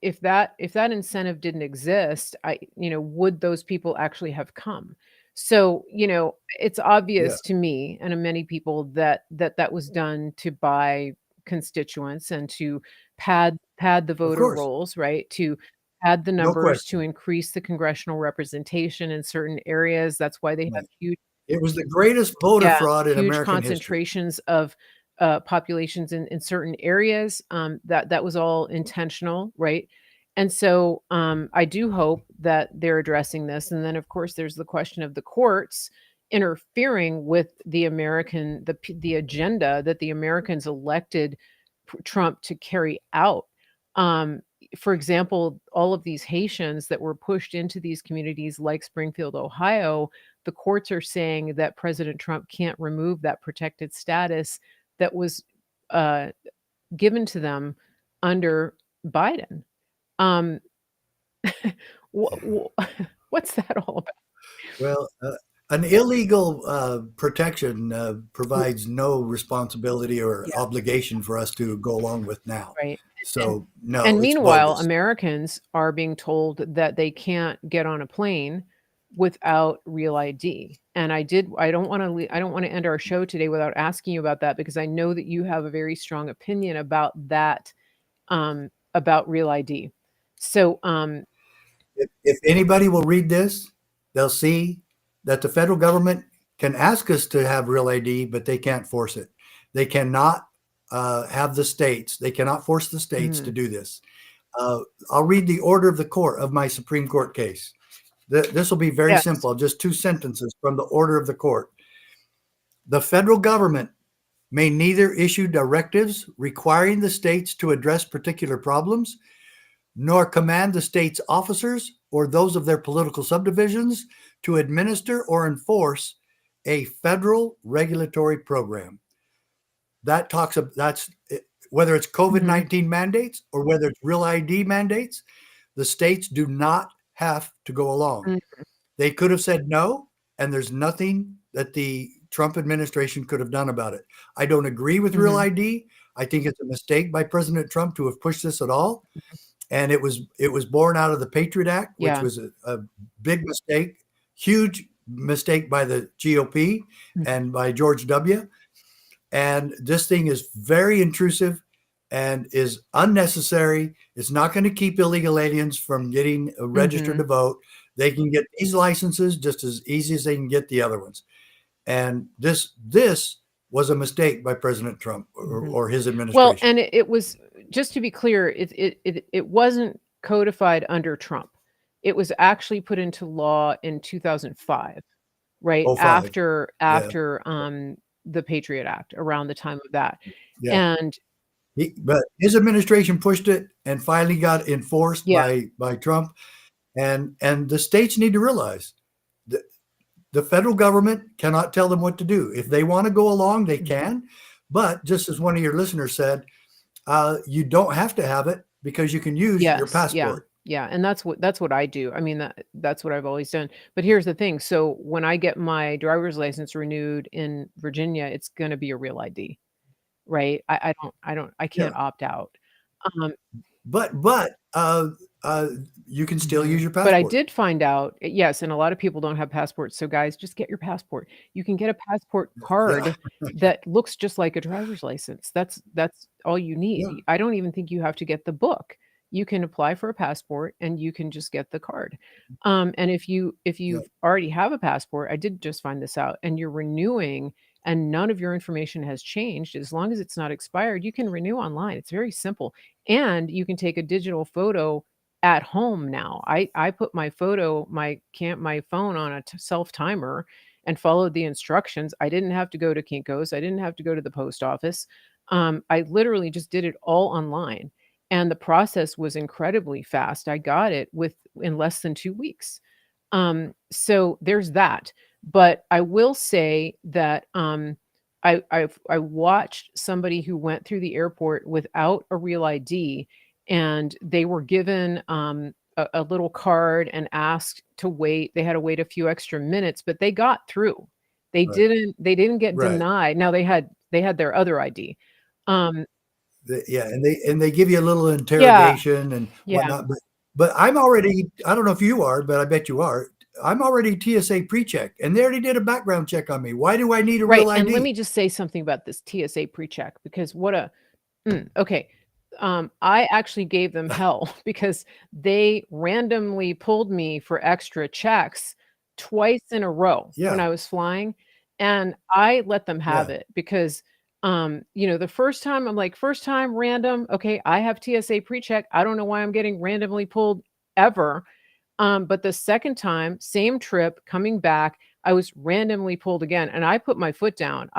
[SPEAKER 1] if that incentive didn't exist, would those people actually have come? So, it's
[SPEAKER 2] Yeah,
[SPEAKER 1] obvious to me and to many people that was done to buy constituents and to pad the
[SPEAKER 2] of
[SPEAKER 1] voter
[SPEAKER 2] course,
[SPEAKER 1] rolls, right? To pad the
[SPEAKER 2] no
[SPEAKER 1] numbers, to
[SPEAKER 2] question.
[SPEAKER 1] increase the congressional representation in certain areas. That's why they have
[SPEAKER 2] Right.
[SPEAKER 1] huge
[SPEAKER 2] It was the greatest voter
[SPEAKER 1] yeah,
[SPEAKER 2] fraud in
[SPEAKER 1] huge
[SPEAKER 2] American history.
[SPEAKER 1] concentrations of, populations in certain areas, that was all intentional, right? And so, I do hope that they're addressing this, and then, of course, there's the question of the courts interfering with the agenda that the Americans elected Trump to carry out. Um, for example, all of these Haitians that were pushed into these communities like Springfield, Ohio, the courts are saying that President Trump can't remove that protected status that was uh, given to them under Biden. Um, wh- wh- what's that all about?
[SPEAKER 2] Well, an illegal protection
[SPEAKER 1] Yeah,
[SPEAKER 2] provides no responsibility or
[SPEAKER 1] yeah,
[SPEAKER 2] obligation for us to go along with now.
[SPEAKER 1] right. And
[SPEAKER 2] So, no,
[SPEAKER 1] and
[SPEAKER 2] it's
[SPEAKER 1] meanwhile,
[SPEAKER 2] bogus.
[SPEAKER 1] Americans are being told that they can't get on a plane without real ID. And I don't wanna end our show today without asking you about that because I know that you have a very strong opinion about real ID. So,
[SPEAKER 2] If anybody will read this, they'll see. that the federal government can ask us to have real ID, but they can't force it. They cannot have the states. They cannot force the states to
[SPEAKER 1] Mhm.
[SPEAKER 2] do this. Uh, I'll read the order of the court of my Supreme Court case. This will be very
[SPEAKER 1] Yes.
[SPEAKER 2] simple, just two sentences from the order of the court. The federal government may neither issue directives requiring the states to address particular problems, nor command the state's officers or those of their political subdivisions to administer or enforce a federal regulatory program. That talks about that's whether it's COVID
[SPEAKER 1] Mhm.
[SPEAKER 2] 19 mandates or whether it's real ID mandates, the states do not have to go along.
[SPEAKER 1] Mm.
[SPEAKER 2] They could have said no, and there's nothing that the Trump administration could have done about it. I don't agree with real
[SPEAKER 1] Mhm.
[SPEAKER 2] ID. I think it's a mistake by President Trump to have pushed this at all. And it was born out of the Patriot Act, which
[SPEAKER 1] Yeah.
[SPEAKER 2] was a big mistake, huge mistake by the GOP
[SPEAKER 1] Mhm.
[SPEAKER 2] and by George W. And this thing is very intrusive and is unnecessary. It's not going to keep illegal aliens from getting registered to
[SPEAKER 1] Mhm.
[SPEAKER 2] vote. They can get these licenses just as easy as they can get the other ones. And this was a mistake by President Trump
[SPEAKER 1] Mhm.
[SPEAKER 2] or his
[SPEAKER 1] Well,
[SPEAKER 2] administration.
[SPEAKER 1] and it was just to be clear, it wasn't codified under Trump. It was actually put into law in 2005, right?
[SPEAKER 2] Oh, 05. Yeah.
[SPEAKER 1] After the Patriot Act, around the time of that.
[SPEAKER 2] Yeah.
[SPEAKER 1] And
[SPEAKER 2] But his administration pushed it and finally got enforced
[SPEAKER 1] yeah,
[SPEAKER 2] by Trump. And the states need to realize that the federal government cannot tell them what to do. If they want to go along, they
[SPEAKER 1] mhm.
[SPEAKER 2] can. But just as one of your listeners said, you don't have to have it because you can use your
[SPEAKER 1] Yes, yeah,
[SPEAKER 2] passport.
[SPEAKER 1] yeah, and that's what I do. I mean, that's what I've always done. But here's the thing, so when I get my driver's license renewed in Virginia, it's gonna be a real ID, right? I
[SPEAKER 2] Yeah.
[SPEAKER 1] can't opt out. Um,
[SPEAKER 2] But you can still use
[SPEAKER 1] Mhm.
[SPEAKER 2] your
[SPEAKER 1] But I
[SPEAKER 2] passport.
[SPEAKER 1] did find out yes, and a lot of people don't have passports, so guys, just get your passport. You can get a passport
[SPEAKER 2] Yeah.
[SPEAKER 1] card that looks just like a driver's license. That's all you need.
[SPEAKER 2] Yeah.
[SPEAKER 1] I don't even think you have to get the book. You can apply for a passport and you can just get the card. And if
[SPEAKER 2] Yeah.
[SPEAKER 1] you've already have a passport, I did just find this out, and you're renewing and none of your information has changed, as long as it's not expired, you can renew online. It's very simple. And you can take a digital photo at home now. I put my phone on a self timer and followed the instructions. I didn't have to go to Kinko's. I didn't have to go to the post office. I literally just did it all online, and the process was incredibly fast. I got it with in less than 2 weeks. So there's that. But I will say that I watched somebody who went through the airport without a real ID, and they were given, a little card and asked to wait. They had to wait a few extra minutes, but they got through.
[SPEAKER 2] Right.
[SPEAKER 1] They didn't get
[SPEAKER 2] Right.
[SPEAKER 1] denied. Now they had their other ID. Um,
[SPEAKER 2] Yeah, and they give you a little
[SPEAKER 1] yeah,
[SPEAKER 2] interrogation and
[SPEAKER 1] yeah.
[SPEAKER 2] whatnot. But I'm already. I don't know if you are, but I bet you are. I'm already TSA pre-check, and they already did a background check on me. Why do I need a
[SPEAKER 1] Right,
[SPEAKER 2] real
[SPEAKER 1] and let
[SPEAKER 2] ID?
[SPEAKER 1] me just say something about this TSA PreCheck because okay. I actually gave them hell because they randomly pulled me for extra checks twice in a row when
[SPEAKER 2] Yeah,
[SPEAKER 1] I was flying, and I let them have
[SPEAKER 2] yeah,
[SPEAKER 1] it because, the first time I'm like, "First time, random, okay, I have TSA PreCheck. I don't know why I'm getting randomly pulled ever." But the second time, same trip, coming back, I was randomly pulled again, and I put my foot down.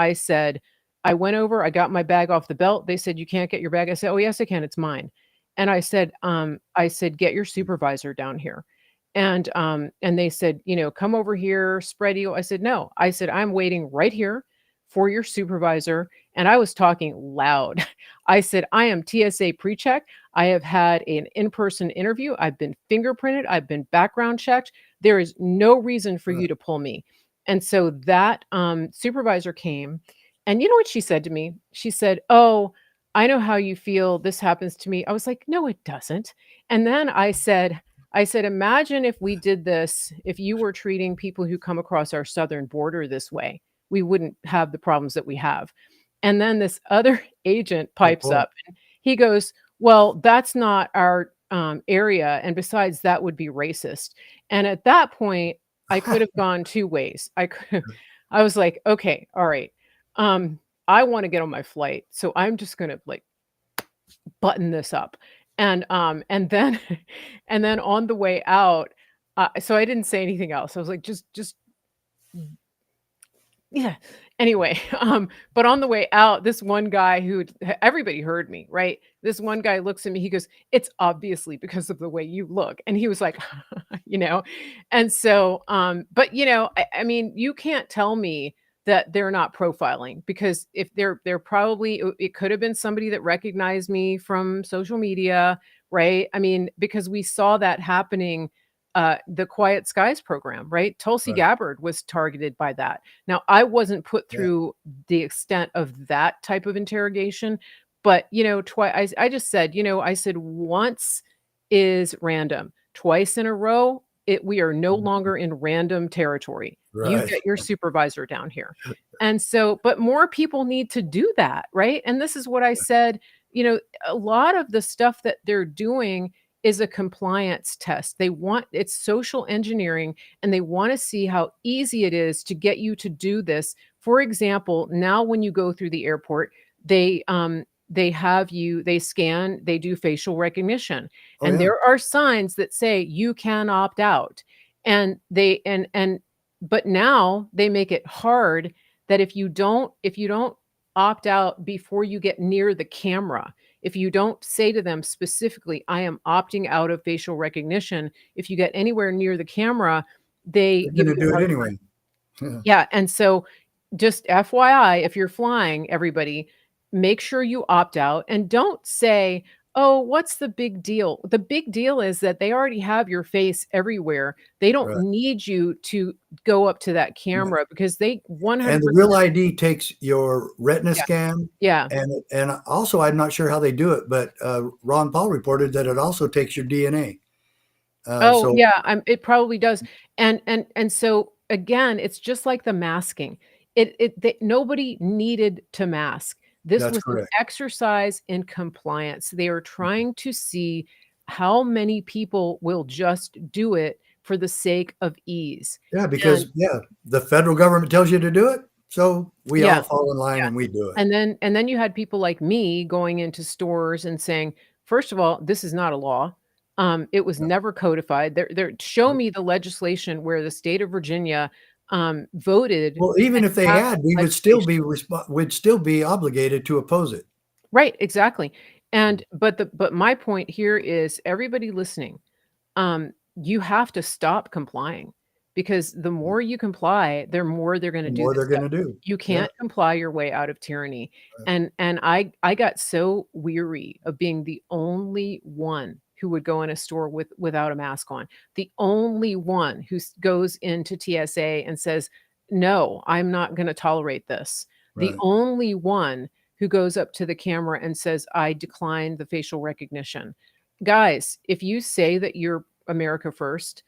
[SPEAKER 1] I went over, I got my bag off the belt. They said, "You can't get your bag." I said, "Oh, yes, I can. It's mine." And I said, "Get your supervisor down here." And they said, "Come over here, spread eagle." I said, "No." I said, "I'm waiting right here for your supervisor." And I was talking loud. I said, "I am TSA pre-check. I have had an in-person interview. I've been fingerprinted. I've been background checked. There is no reason for
[SPEAKER 2] right.
[SPEAKER 1] you to pull me." And so that supervisor came, and you know what she said to me? She said, "Oh, I know how you feel. This happens to me." I was like, "No, it doesn't." And then I said, "Imagine if we did this, if you were treating people who come across our southern border this way, we wouldn't have the problems that we have." And then this other agent
[SPEAKER 2] Good
[SPEAKER 1] pipes
[SPEAKER 2] point.
[SPEAKER 1] up and he goes, "Well, that's not our area. And besides, that would be racist." And at that point, I could have gone 2 ways. I could I was like, "Okay, all right. I wanna get on my flight, so I'm just gonna, like, button this up." And then and then on the way out, so I didn't say anything else. I was like, "Just yeah." Anyway, but on the way out, this one guy who everybody heard me, right? This one guy looks at me, he goes, "It's obviously because of the way you look." And he was like, you know? And so, but, I mean, you can't tell me that they're not profiling because if they're probably it could have been somebody that recognized me from social media, right? I mean, because we saw that happening, the Quiet Skies program, right? Tulsi
[SPEAKER 2] Right.
[SPEAKER 1] Gabbard was targeted by that. Now, I wasn't put
[SPEAKER 2] Yeah.
[SPEAKER 1] through the extent of that type of interrogation, but, twice I just said, I said, "Once is random. Twice in a row, we are no
[SPEAKER 2] Mhm.
[SPEAKER 1] longer in random territory. You
[SPEAKER 2] Right.
[SPEAKER 1] get your supervisor down here." And so but more people need to do that, right? And this is what I said, a lot of the stuff that they're doing is a compliance test. It's social engineering, and they wanna see how easy it is to get you to do this. For example, now when you go through the airport, they have you they scan, they do facial recognition,
[SPEAKER 2] Oh,
[SPEAKER 1] and
[SPEAKER 2] yeah.
[SPEAKER 1] there are signs that say you can opt out. And they and but now they make it hard that if you don't opt out before you get near the camera, if you don't say to them specifically, "I am opting out of facial recognition," if you get anywhere near the camera, they
[SPEAKER 2] They're
[SPEAKER 1] give
[SPEAKER 2] gonna
[SPEAKER 1] you a
[SPEAKER 2] do it
[SPEAKER 1] hard
[SPEAKER 2] anyway. Yeah.
[SPEAKER 1] yeah, and so just FYI, if you're flying, everybody, make sure you opt out and don't say, "Oh, what's the big deal?" The big deal is that they already have your face everywhere. They don't
[SPEAKER 2] Right.
[SPEAKER 1] need you to go up to that
[SPEAKER 2] Yeah.
[SPEAKER 1] camera because they
[SPEAKER 2] And the
[SPEAKER 1] 100%.
[SPEAKER 2] Real ID takes your retina
[SPEAKER 1] Yeah,
[SPEAKER 2] scan,
[SPEAKER 1] yeah.
[SPEAKER 2] and also, I'm not sure how they do it, but, Ron Paul reported that it also takes your DNA.
[SPEAKER 1] Oh,
[SPEAKER 2] So
[SPEAKER 1] yeah, it probably does, and so, again, it's just like the masking. Nobody needed to mask. This
[SPEAKER 2] that's
[SPEAKER 1] was an
[SPEAKER 2] correct.
[SPEAKER 1] exercise in compliance. They are trying to see how many people will just do it for the sake of ease,
[SPEAKER 2] Yeah,
[SPEAKER 1] and
[SPEAKER 2] because yeah, the federal government tells you to do it, so we
[SPEAKER 1] yeah.
[SPEAKER 2] all fall in line
[SPEAKER 1] Yeah,
[SPEAKER 2] and we do it.
[SPEAKER 1] and then you had people like me going into stores and saying, "First of all, this is not a law. It was
[SPEAKER 2] Yeah.
[SPEAKER 1] never codified. There show
[SPEAKER 2] Nope.
[SPEAKER 1] me the legislation where the state of Virginia, voted
[SPEAKER 2] Well, even
[SPEAKER 1] and
[SPEAKER 2] if they
[SPEAKER 1] passed
[SPEAKER 2] had, we would still
[SPEAKER 1] legislation."
[SPEAKER 2] be we'd still be obligated to oppose it.
[SPEAKER 1] Right, exactly.
[SPEAKER 2] Mm.
[SPEAKER 1] But my point here is everybody listening, you have to stop complying because the
[SPEAKER 2] Mm.
[SPEAKER 1] more you comply, the more they're gonna
[SPEAKER 2] The
[SPEAKER 1] do
[SPEAKER 2] more
[SPEAKER 1] this
[SPEAKER 2] they're
[SPEAKER 1] stuff.
[SPEAKER 2] gonna do.
[SPEAKER 1] You
[SPEAKER 2] Yeah,
[SPEAKER 1] can't comply your way out of tyranny,
[SPEAKER 2] right,
[SPEAKER 1] and I got so weary of being the only one who would go in a store without a mask on, the only one who goes into TSA and says, "No, I'm not gonna tolerate this," the
[SPEAKER 2] right.
[SPEAKER 1] only one who goes up to the camera and says, "I decline the facial recognition." Guys, if you say that you're America first,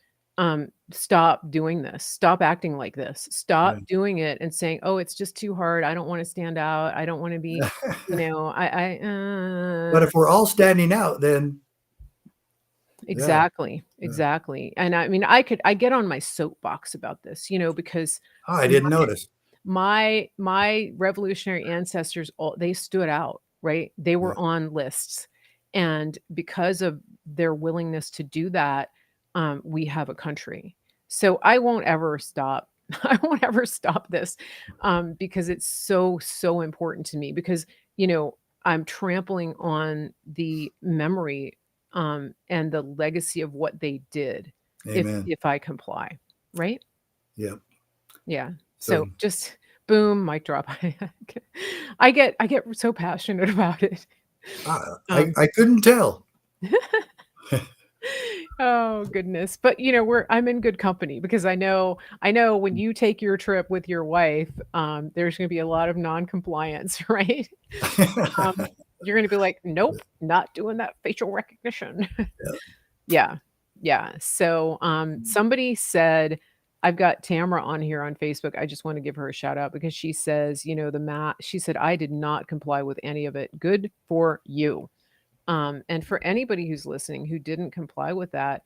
[SPEAKER 1] stop doing this. Stop acting like this.
[SPEAKER 2] Yeah.
[SPEAKER 1] Stop doing it and saying, "Oh, it's just too hard. I don't wanna stand out. I don't wanna be,
[SPEAKER 2] But if we're all standing out, then yeah.
[SPEAKER 1] Exactly,
[SPEAKER 2] Yeah.
[SPEAKER 1] exactly, and I mean, I get on my soapbox about this, because
[SPEAKER 2] Oh, I didn't notice.
[SPEAKER 1] my revolutionary ancestors, all they stood out, right? They
[SPEAKER 2] Yeah.
[SPEAKER 1] were on lists, and because of their willingness to do that, we have a country. So I won't ever stop. I won't ever stop this, because it's so, so important to me because, I'm trampling on the memory, and the legacy of what they did
[SPEAKER 2] Amen.
[SPEAKER 1] if I comply, right?
[SPEAKER 2] Yeah.
[SPEAKER 1] Yeah. So
[SPEAKER 2] So,
[SPEAKER 1] just boom, mic drop. I get so passionate about it. Um,
[SPEAKER 2] I couldn't tell.
[SPEAKER 1] oh goodness. But I'm in good company because I know when you take your trip with your wife, there's gonna be a lot of non-compliance, right? Um, you're gonna be like, nope, not doing that facial recognition.
[SPEAKER 2] Yeah.
[SPEAKER 1] Yeah. Yeah. So, somebody said I've got Tamara on here on Facebook. I just want to give her a shout out because she says, she said, "I did not comply with any of it. Good for you." And for anybody who's listening who didn't comply with that,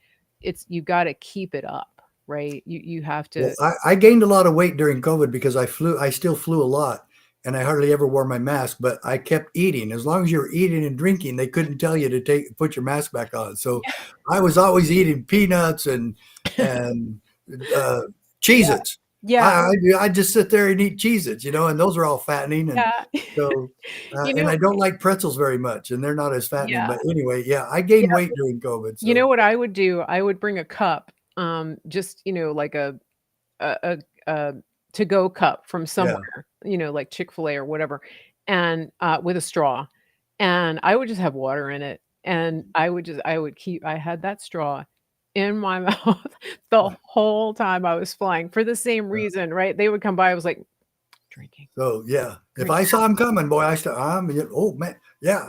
[SPEAKER 1] you gotta keep it up. right? You have
[SPEAKER 2] Well,
[SPEAKER 1] to.
[SPEAKER 2] I gained a lot of weight during COVID because I still flew a lot and I hardly ever wore my mask, but I kept eating. As long as you were eating and drinking, they couldn't tell you to put your mask back on. So I was always eating peanuts and uh,
[SPEAKER 1] Yeah.
[SPEAKER 2] Cheez-Its.
[SPEAKER 1] Yeah.
[SPEAKER 2] I just sit there and eat Cheez-Its, and those are all fattening. And
[SPEAKER 1] Yeah.
[SPEAKER 2] so,
[SPEAKER 1] You
[SPEAKER 2] and
[SPEAKER 1] know,
[SPEAKER 2] I don't like pretzels very much, and they're not as fattening.
[SPEAKER 1] yeah.
[SPEAKER 2] But anyway, yeah, I gained
[SPEAKER 1] Yeah.
[SPEAKER 2] weight during COVID.
[SPEAKER 1] You know
[SPEAKER 2] So
[SPEAKER 1] what I would do? I would bring a cup, just, like a to-go cup from
[SPEAKER 2] yeah,
[SPEAKER 1] somewhere, like Chick-fil-A or whatever, and, with a straw, and I would just have water in it, and I had that straw in my mouth the whole time I was flying for the same
[SPEAKER 2] yeah.
[SPEAKER 1] reason, right? They would come by, I was like, "Drinking,
[SPEAKER 2] So yeah, if
[SPEAKER 1] drink."
[SPEAKER 2] I saw him coming, boy, oh man, yeah,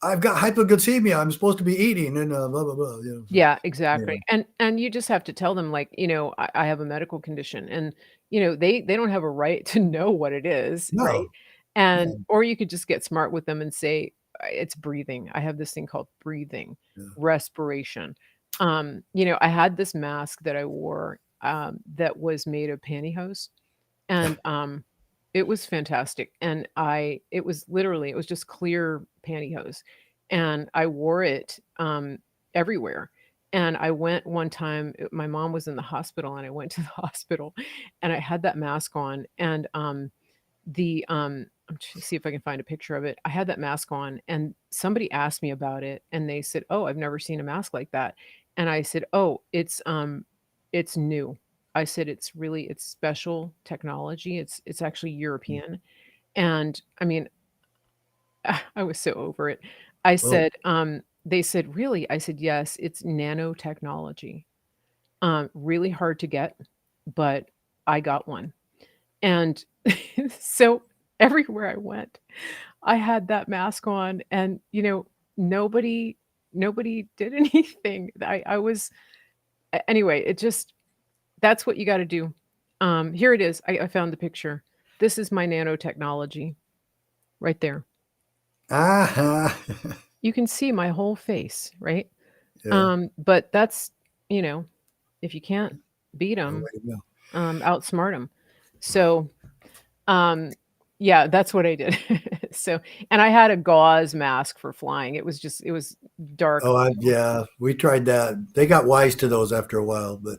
[SPEAKER 2] I've got hypoglycemia. I'm supposed to be eating and blah blah blah. So
[SPEAKER 1] Yeah, exactly,
[SPEAKER 2] anyway,
[SPEAKER 1] and you just have to tell them, like, I have a medical condition, and, they don't have a right to know what it is, right?
[SPEAKER 2] no,
[SPEAKER 1] And
[SPEAKER 2] no,
[SPEAKER 1] or you could just get smart with them and say, It's breathing. I have this thing called breathing,
[SPEAKER 2] yeah,
[SPEAKER 1] respiration." I had this mask that I wore, that was made of pantyhose, and, it was fantastic, and it was just clear pantyhose, and I wore it, everywhere, and I went one time, my mom was in the hospital, and I went to the hospital, and I had that mask on, and, I'm trying to see if I can find a picture of it. I had that mask on, and somebody asked me about it, and they said, "Oh, I've never seen a mask like that." And I said, "Oh, it's new." I said, it's special technology. It's actually
[SPEAKER 2] mm,
[SPEAKER 1] European." And I mean, I was so over it. I
[SPEAKER 2] oh,
[SPEAKER 1] said, they said, "Really?" I said, "Yes, it's nanotechnology." Really hard to get, but I got one. And so everywhere I went, I had that mask on and, nobody nobody did anything. I was anyway, it just that's what you gotta do. Here it is. I found the picture. This is my nanotechnology right there.
[SPEAKER 2] ah,
[SPEAKER 1] You can see my whole face, right?
[SPEAKER 2] yeah,
[SPEAKER 1] But that's, you know, if you can't beat
[SPEAKER 2] no
[SPEAKER 1] them,
[SPEAKER 2] way to go.
[SPEAKER 1] outsmart them. So, um, yeah, that's what I did. So and I had a gauze mask for flying. It was dark.
[SPEAKER 2] Oh, yeah, we tried that. They got wise to those after a while, but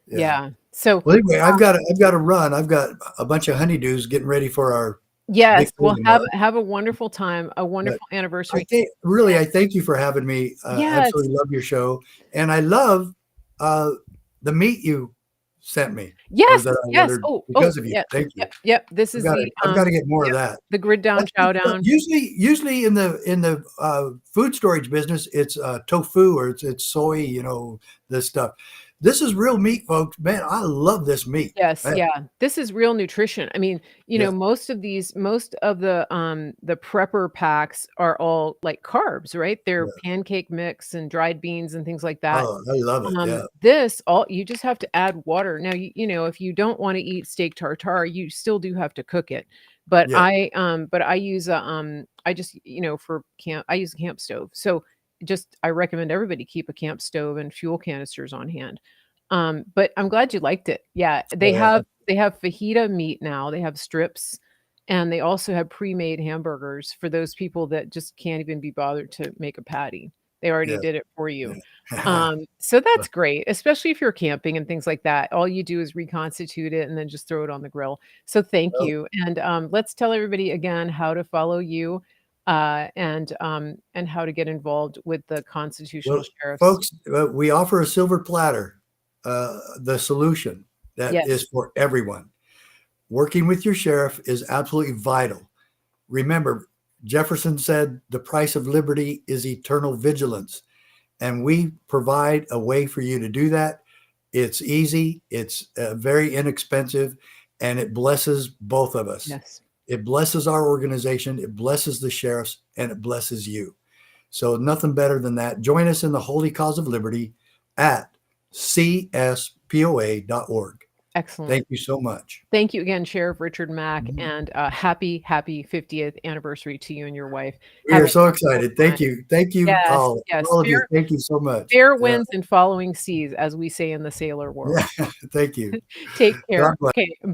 [SPEAKER 2] yeah.
[SPEAKER 1] Yeah. So,
[SPEAKER 2] Well, anyway, I've got to run. I've got a bunch of honeydews getting ready for our big
[SPEAKER 1] yes,
[SPEAKER 2] thing
[SPEAKER 1] well,
[SPEAKER 2] tomorrow.
[SPEAKER 1] have a wonderful time, a
[SPEAKER 2] But
[SPEAKER 1] wonderful
[SPEAKER 2] I
[SPEAKER 1] anniversary.
[SPEAKER 2] think really, I thank you for having me.
[SPEAKER 1] Yes.
[SPEAKER 2] Absolutely love your show, and I love uh, the meat you sent me or
[SPEAKER 1] Yes,
[SPEAKER 2] that I
[SPEAKER 1] yes.
[SPEAKER 2] ordered
[SPEAKER 1] Oh,
[SPEAKER 2] because of you.
[SPEAKER 1] yeah.
[SPEAKER 2] Thank you.
[SPEAKER 1] Yep, yep. This is the,
[SPEAKER 2] I've got to get more of
[SPEAKER 1] yep,
[SPEAKER 2] that.
[SPEAKER 1] the grid down,
[SPEAKER 2] That's good
[SPEAKER 1] chow
[SPEAKER 2] stuff.
[SPEAKER 1] down.
[SPEAKER 2] Usually in the food storage business, it's tofu or it's soy. This stuff. This is real meat, folks. Man, I love this meat.
[SPEAKER 1] Yes,
[SPEAKER 2] Man,
[SPEAKER 1] yeah. This is real nutrition. I mean,
[SPEAKER 2] yes.
[SPEAKER 1] most of the prepper packs are all like carbs, right? They're
[SPEAKER 2] Yeah.
[SPEAKER 1] pancake mix and dried beans and things like that.
[SPEAKER 2] Oh, I love it. Yeah.
[SPEAKER 1] This all you just have to add water. Now, if you don't wanna eat steak tartare, you still do have to cook it. But
[SPEAKER 2] Yeah.
[SPEAKER 1] I use I just, for camp, I use a camp stove. So, just I recommend everybody keep a camp stove and fuel canisters on hand. But I'm glad you liked it. Yeah,
[SPEAKER 2] Oh, yeah.
[SPEAKER 1] they have fajita meat now, they have strips, and they also have pre-made hamburgers for those people that just can't even be bothered to make a patty. They already
[SPEAKER 2] Yeah.
[SPEAKER 1] did it for you.
[SPEAKER 2] Yeah.
[SPEAKER 1] So that's great, especially if you're camping and things like that. All you do is reconstitute it and then just throw it on the grill. So thank
[SPEAKER 2] Well,
[SPEAKER 1] you, and, let's tell everybody again how to follow you, and how to get involved with the constitutional
[SPEAKER 2] well,
[SPEAKER 1] sheriffs.
[SPEAKER 2] folks, we offer a silver platter, the solution that
[SPEAKER 1] Yes,
[SPEAKER 2] is for everyone. Working with your sheriff is absolutely vital. Remember, Jefferson said the price of liberty is eternal vigilance. And we provide a way for you to do that. It's easy, it's very inexpensive, and it blesses both of us.
[SPEAKER 1] yes.
[SPEAKER 2] It blesses our organization, it blesses the sheriffs, and it blesses you. So, nothing better than that. Join us in the holy cause of liberty at cspoa.org.
[SPEAKER 1] Excellent.
[SPEAKER 2] Thank you so much.
[SPEAKER 1] Thank you again, Sheriff Richard Mack,
[SPEAKER 2] Mhm.
[SPEAKER 1] and, happy 50th anniversary to you and your wife.
[SPEAKER 2] We
[SPEAKER 1] Have
[SPEAKER 2] are
[SPEAKER 1] a
[SPEAKER 2] so
[SPEAKER 1] wonderful
[SPEAKER 2] excited.
[SPEAKER 1] time.
[SPEAKER 2] Thank you. Thank you
[SPEAKER 1] Yes, yes,
[SPEAKER 2] all of you. Thank you so much.
[SPEAKER 1] fair
[SPEAKER 2] Yeah.
[SPEAKER 1] winds and following seas, as we say in the sailor world.
[SPEAKER 2] Yeah. Thank you.
[SPEAKER 1] Take care.
[SPEAKER 2] God bless.
[SPEAKER 1] Okay, bye.